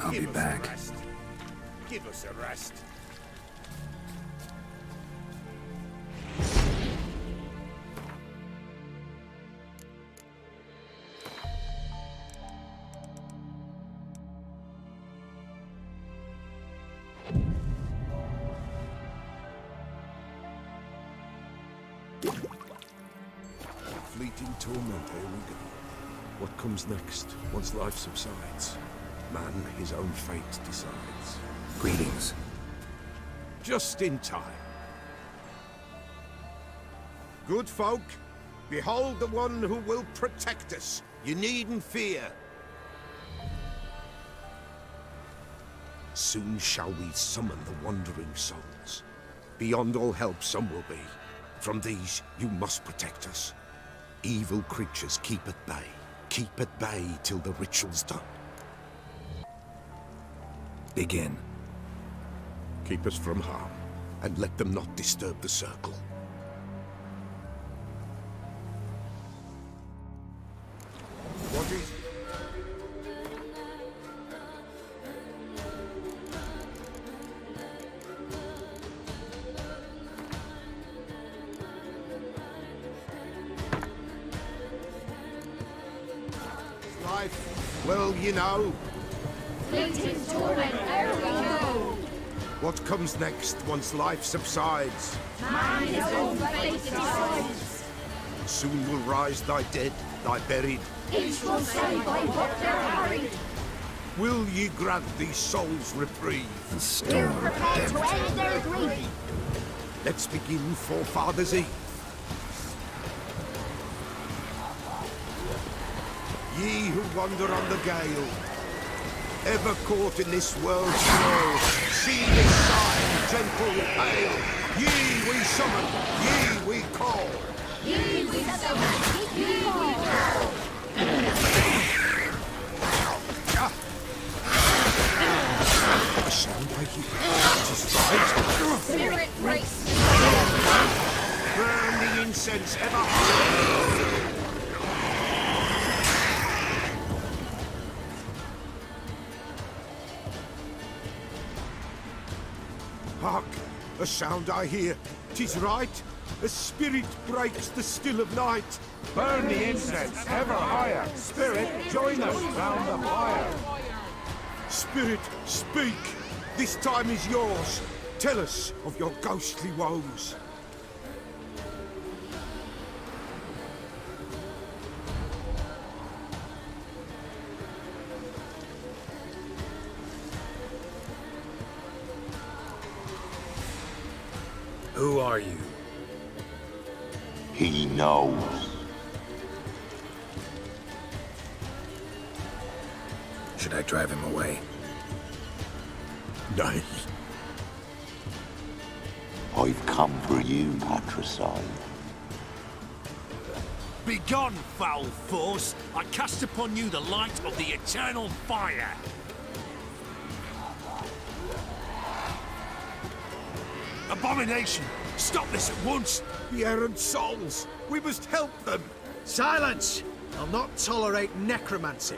I'll be back. Give us a rest. fleeting torment, here we go. What comes next, once life subsides? Man his own fate decides. Greetings. Just in time. Good folk, behold the one who will protect us. You needn't fear. Soon shall we summon the wandering souls. Beyond all help some will be. From these you must protect us. Evil creatures keep at bay. Keep at bay till the ritual's done. Begin. Keep us from harm, and let them not disturb the circle. What is... Life? Well, you know. Fleeting torment, there we go. What comes next once life subsides? Man his own fate decides. Soon will rise thy dead, thy buried. Each will say by what they're harried. Will ye grant these souls reprieve? The storm of death. To end their grief. Let's begin Forefathers' Eve. Ye who wander on the gale, ever caught in this world's whirl, see this sign, gentle, pale. Ye we summon, ye we call. Ye we summon, ye we call. A sound I hear. It is right. Spirit race. Burn the incense ever higher. Hark! A sound I hear. 'Tis right. A spirit breaks the still of night. Burn the incense ever higher. Spirit, join us round the fire. Spirit, speak. This time is yours. Tell us of your ghostly woes. Who are you? He knows. Should I drive him away? Nay. I've come for you, Patricide. Begone, foul force! I cast upon you the light of the eternal fire! Abomination! Stop this at once! The errant souls! We must help them! Silence! I'll not tolerate necromancy.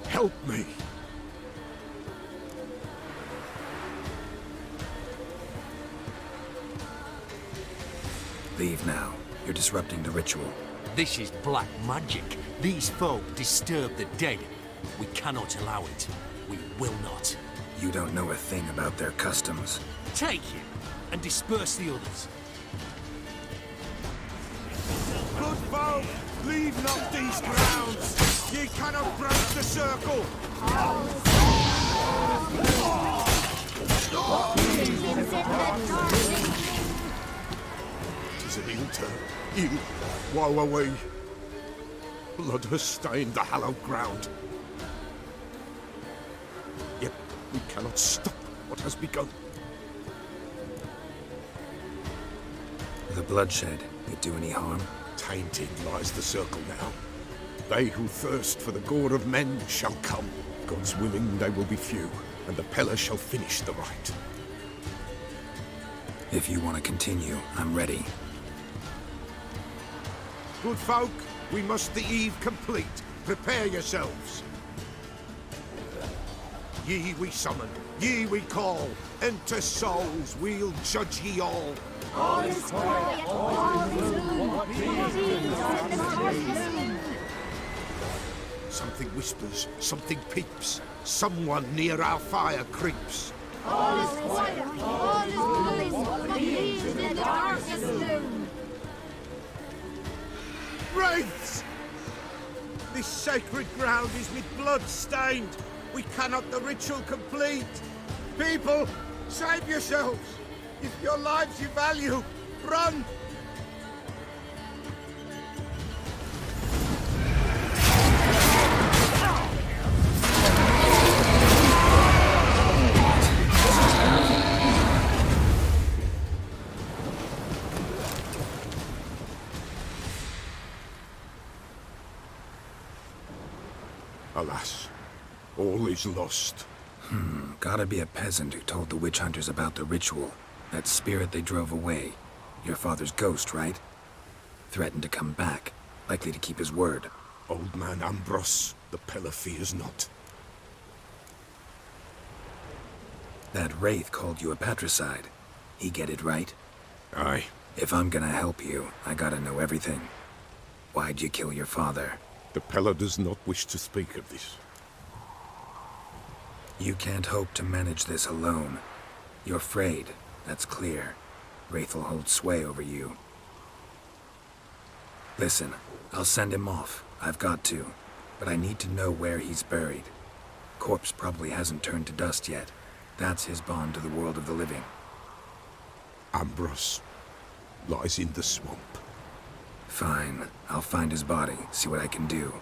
Help me! Leave now. You're disrupting the ritual. This is black magic. These folk disturb the dead. We cannot allow it. We will not. You don't know a thing about their customs. Take him and disperse the others. Good folk, leave not these grounds. Ye cannot break the circle. Tis an ill turn. Ill. Woe away. Blood has stained the hallowed ground. Yet we cannot stop what has begun. The bloodshed, it do any harm? Tainted lies the circle now. They who thirst for the gore of men shall come. God's willing they will be few, and the Peller shall finish the rite. If you want to continue, I'm ready. Good folk, we must the eve complete. Prepare yourselves. Ye we summon, ye we call. Enter souls, we'll judge ye all. All is quiet, all is gloom. Something whispers, something peeps. Someone near our fire creeps. All is quiet, all is gloom. Believe in the darkest gloom. Wraiths! This sacred ground is with blood stained. We cannot the ritual complete. People, save yourselves. If your lives you value, run! Alas, all is lost. Gotta be a peasant who told the witch hunters about the ritual. That spirit they drove away. Your father's ghost, right? Threatened to come back. Likely to keep his word. Old man Ambros, the Pellar fears not. That wraith called you a patricide. He get it right? Aye. If I'm gonna help you, I gotta know everything. Why'd you kill your father? The Pellar does not wish to speak of this. You can't hope to manage this alone. You're afraid, that's clear. Wraith will hold sway over you. Listen, I'll send him off. I've got to. But I need to know where he's buried. Corpse probably hasn't turned to dust yet. That's his bond to the world of the living. Ambros lies in the swamp. Fine. I'll find his body, see what I can do.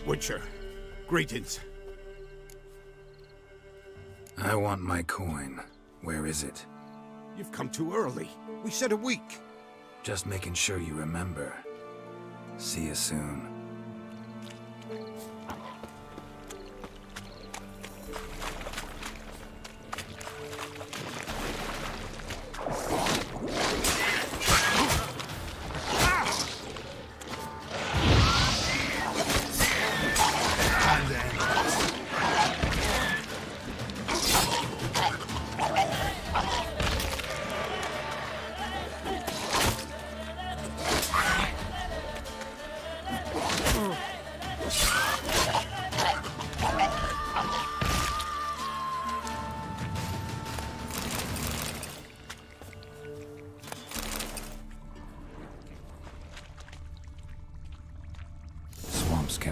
Witcher, greetings. I want my coin. Where is it? You've come too early. We said a week. Just making sure you remember. See you soon.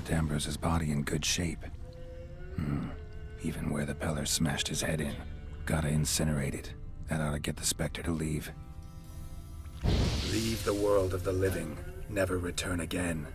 kept Ambrose's body in good shape. Even where the Peller smashed his head in. Gotta incinerate it. That ought to get the Spectre to leave. Leave the world of the living. Never return again.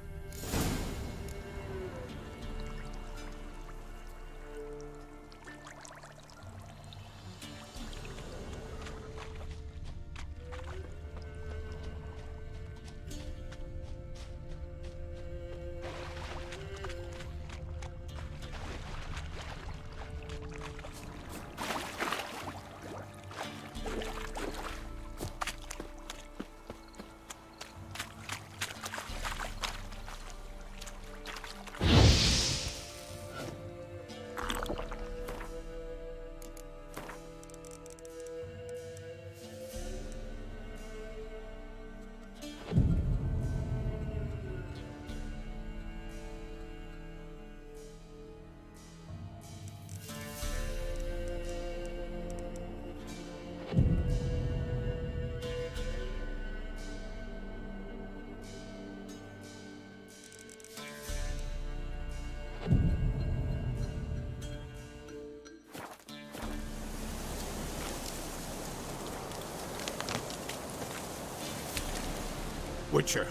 Witcher,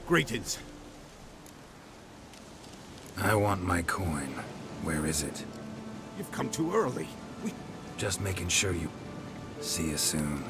greetings. I want my coin. Where is it? You've come too early. Just making sure you... See you soon.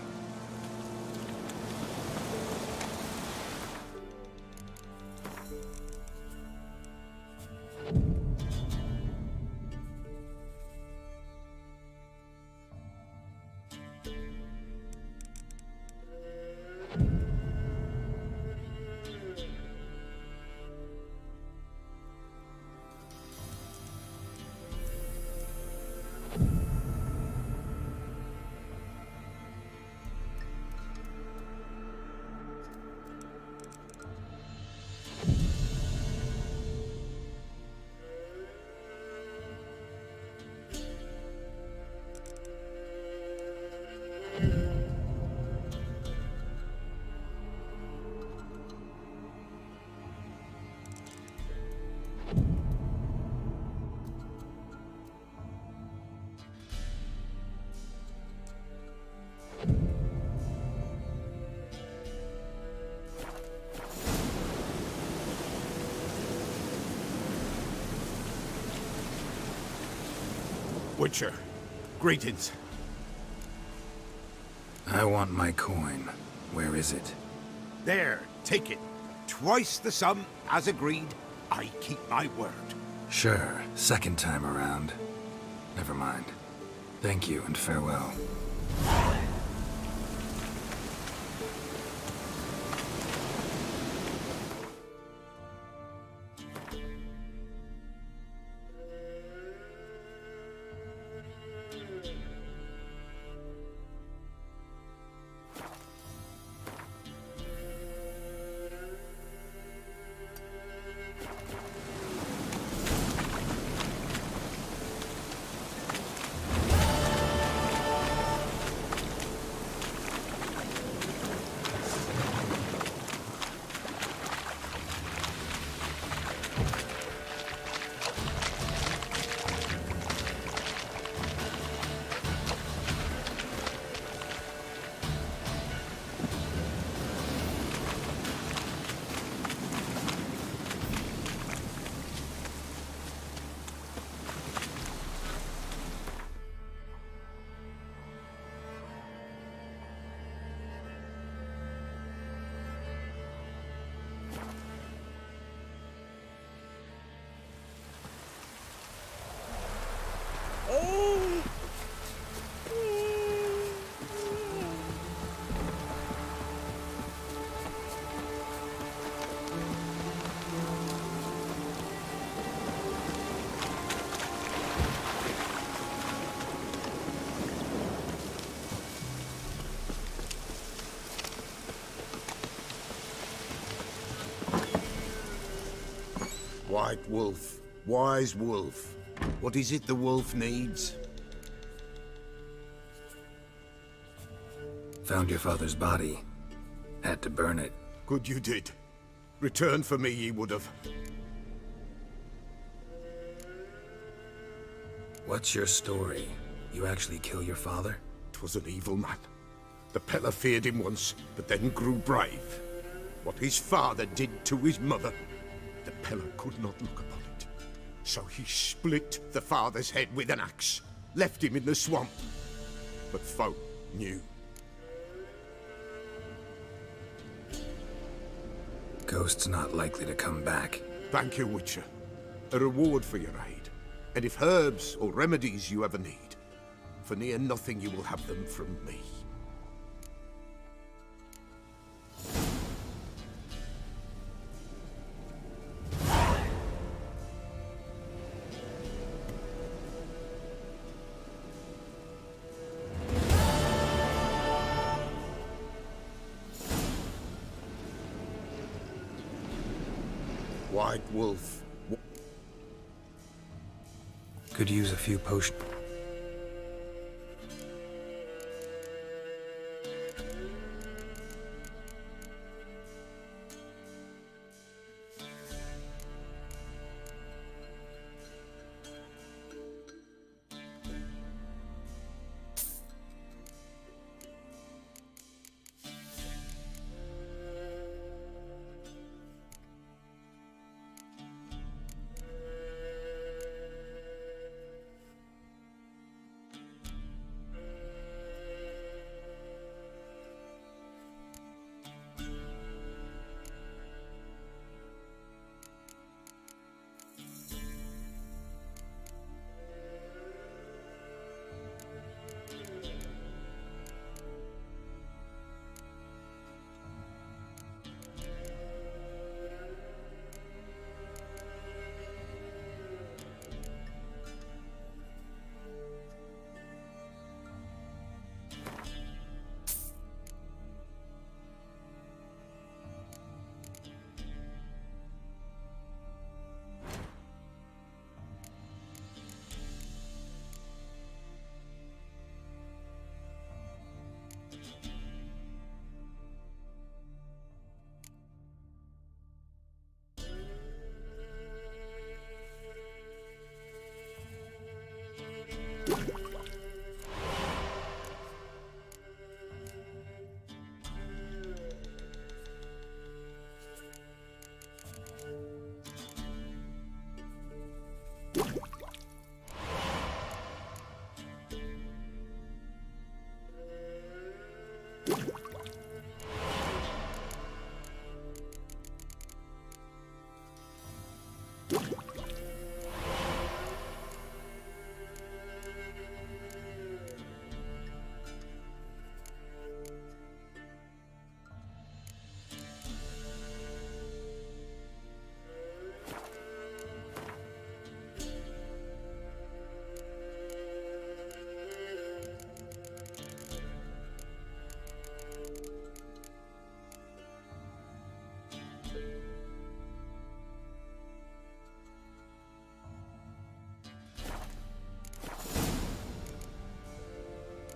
Witcher, greetings. I want my coin. Where is it? There, take it. Twice the sum, as agreed. I keep my word. Sure, second time around. Never mind. Thank you and farewell. White Wolf, wise wolf. What is it the wolf needs? Found your father's body. Had to burn it. Good you did. Return for me ye would have. What's your story? You actually kill your father? 'Twas an evil man. The Peller feared him once, but then grew brave. What his father did to his mother, the Peller could not look upon it. So he split the father's head with an axe, left him in the swamp. But folk knew. Ghost's not likely to come back. Thank you, Witcher. A reward for your aid. And if herbs or remedies you ever need, for near nothing you will have them from me. White Wolf. Could use a few potions.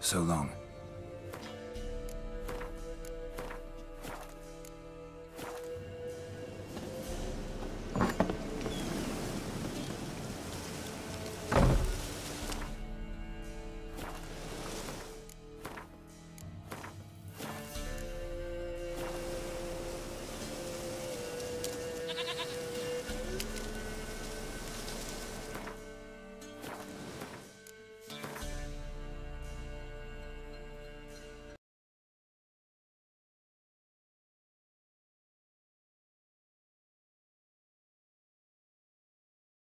So long.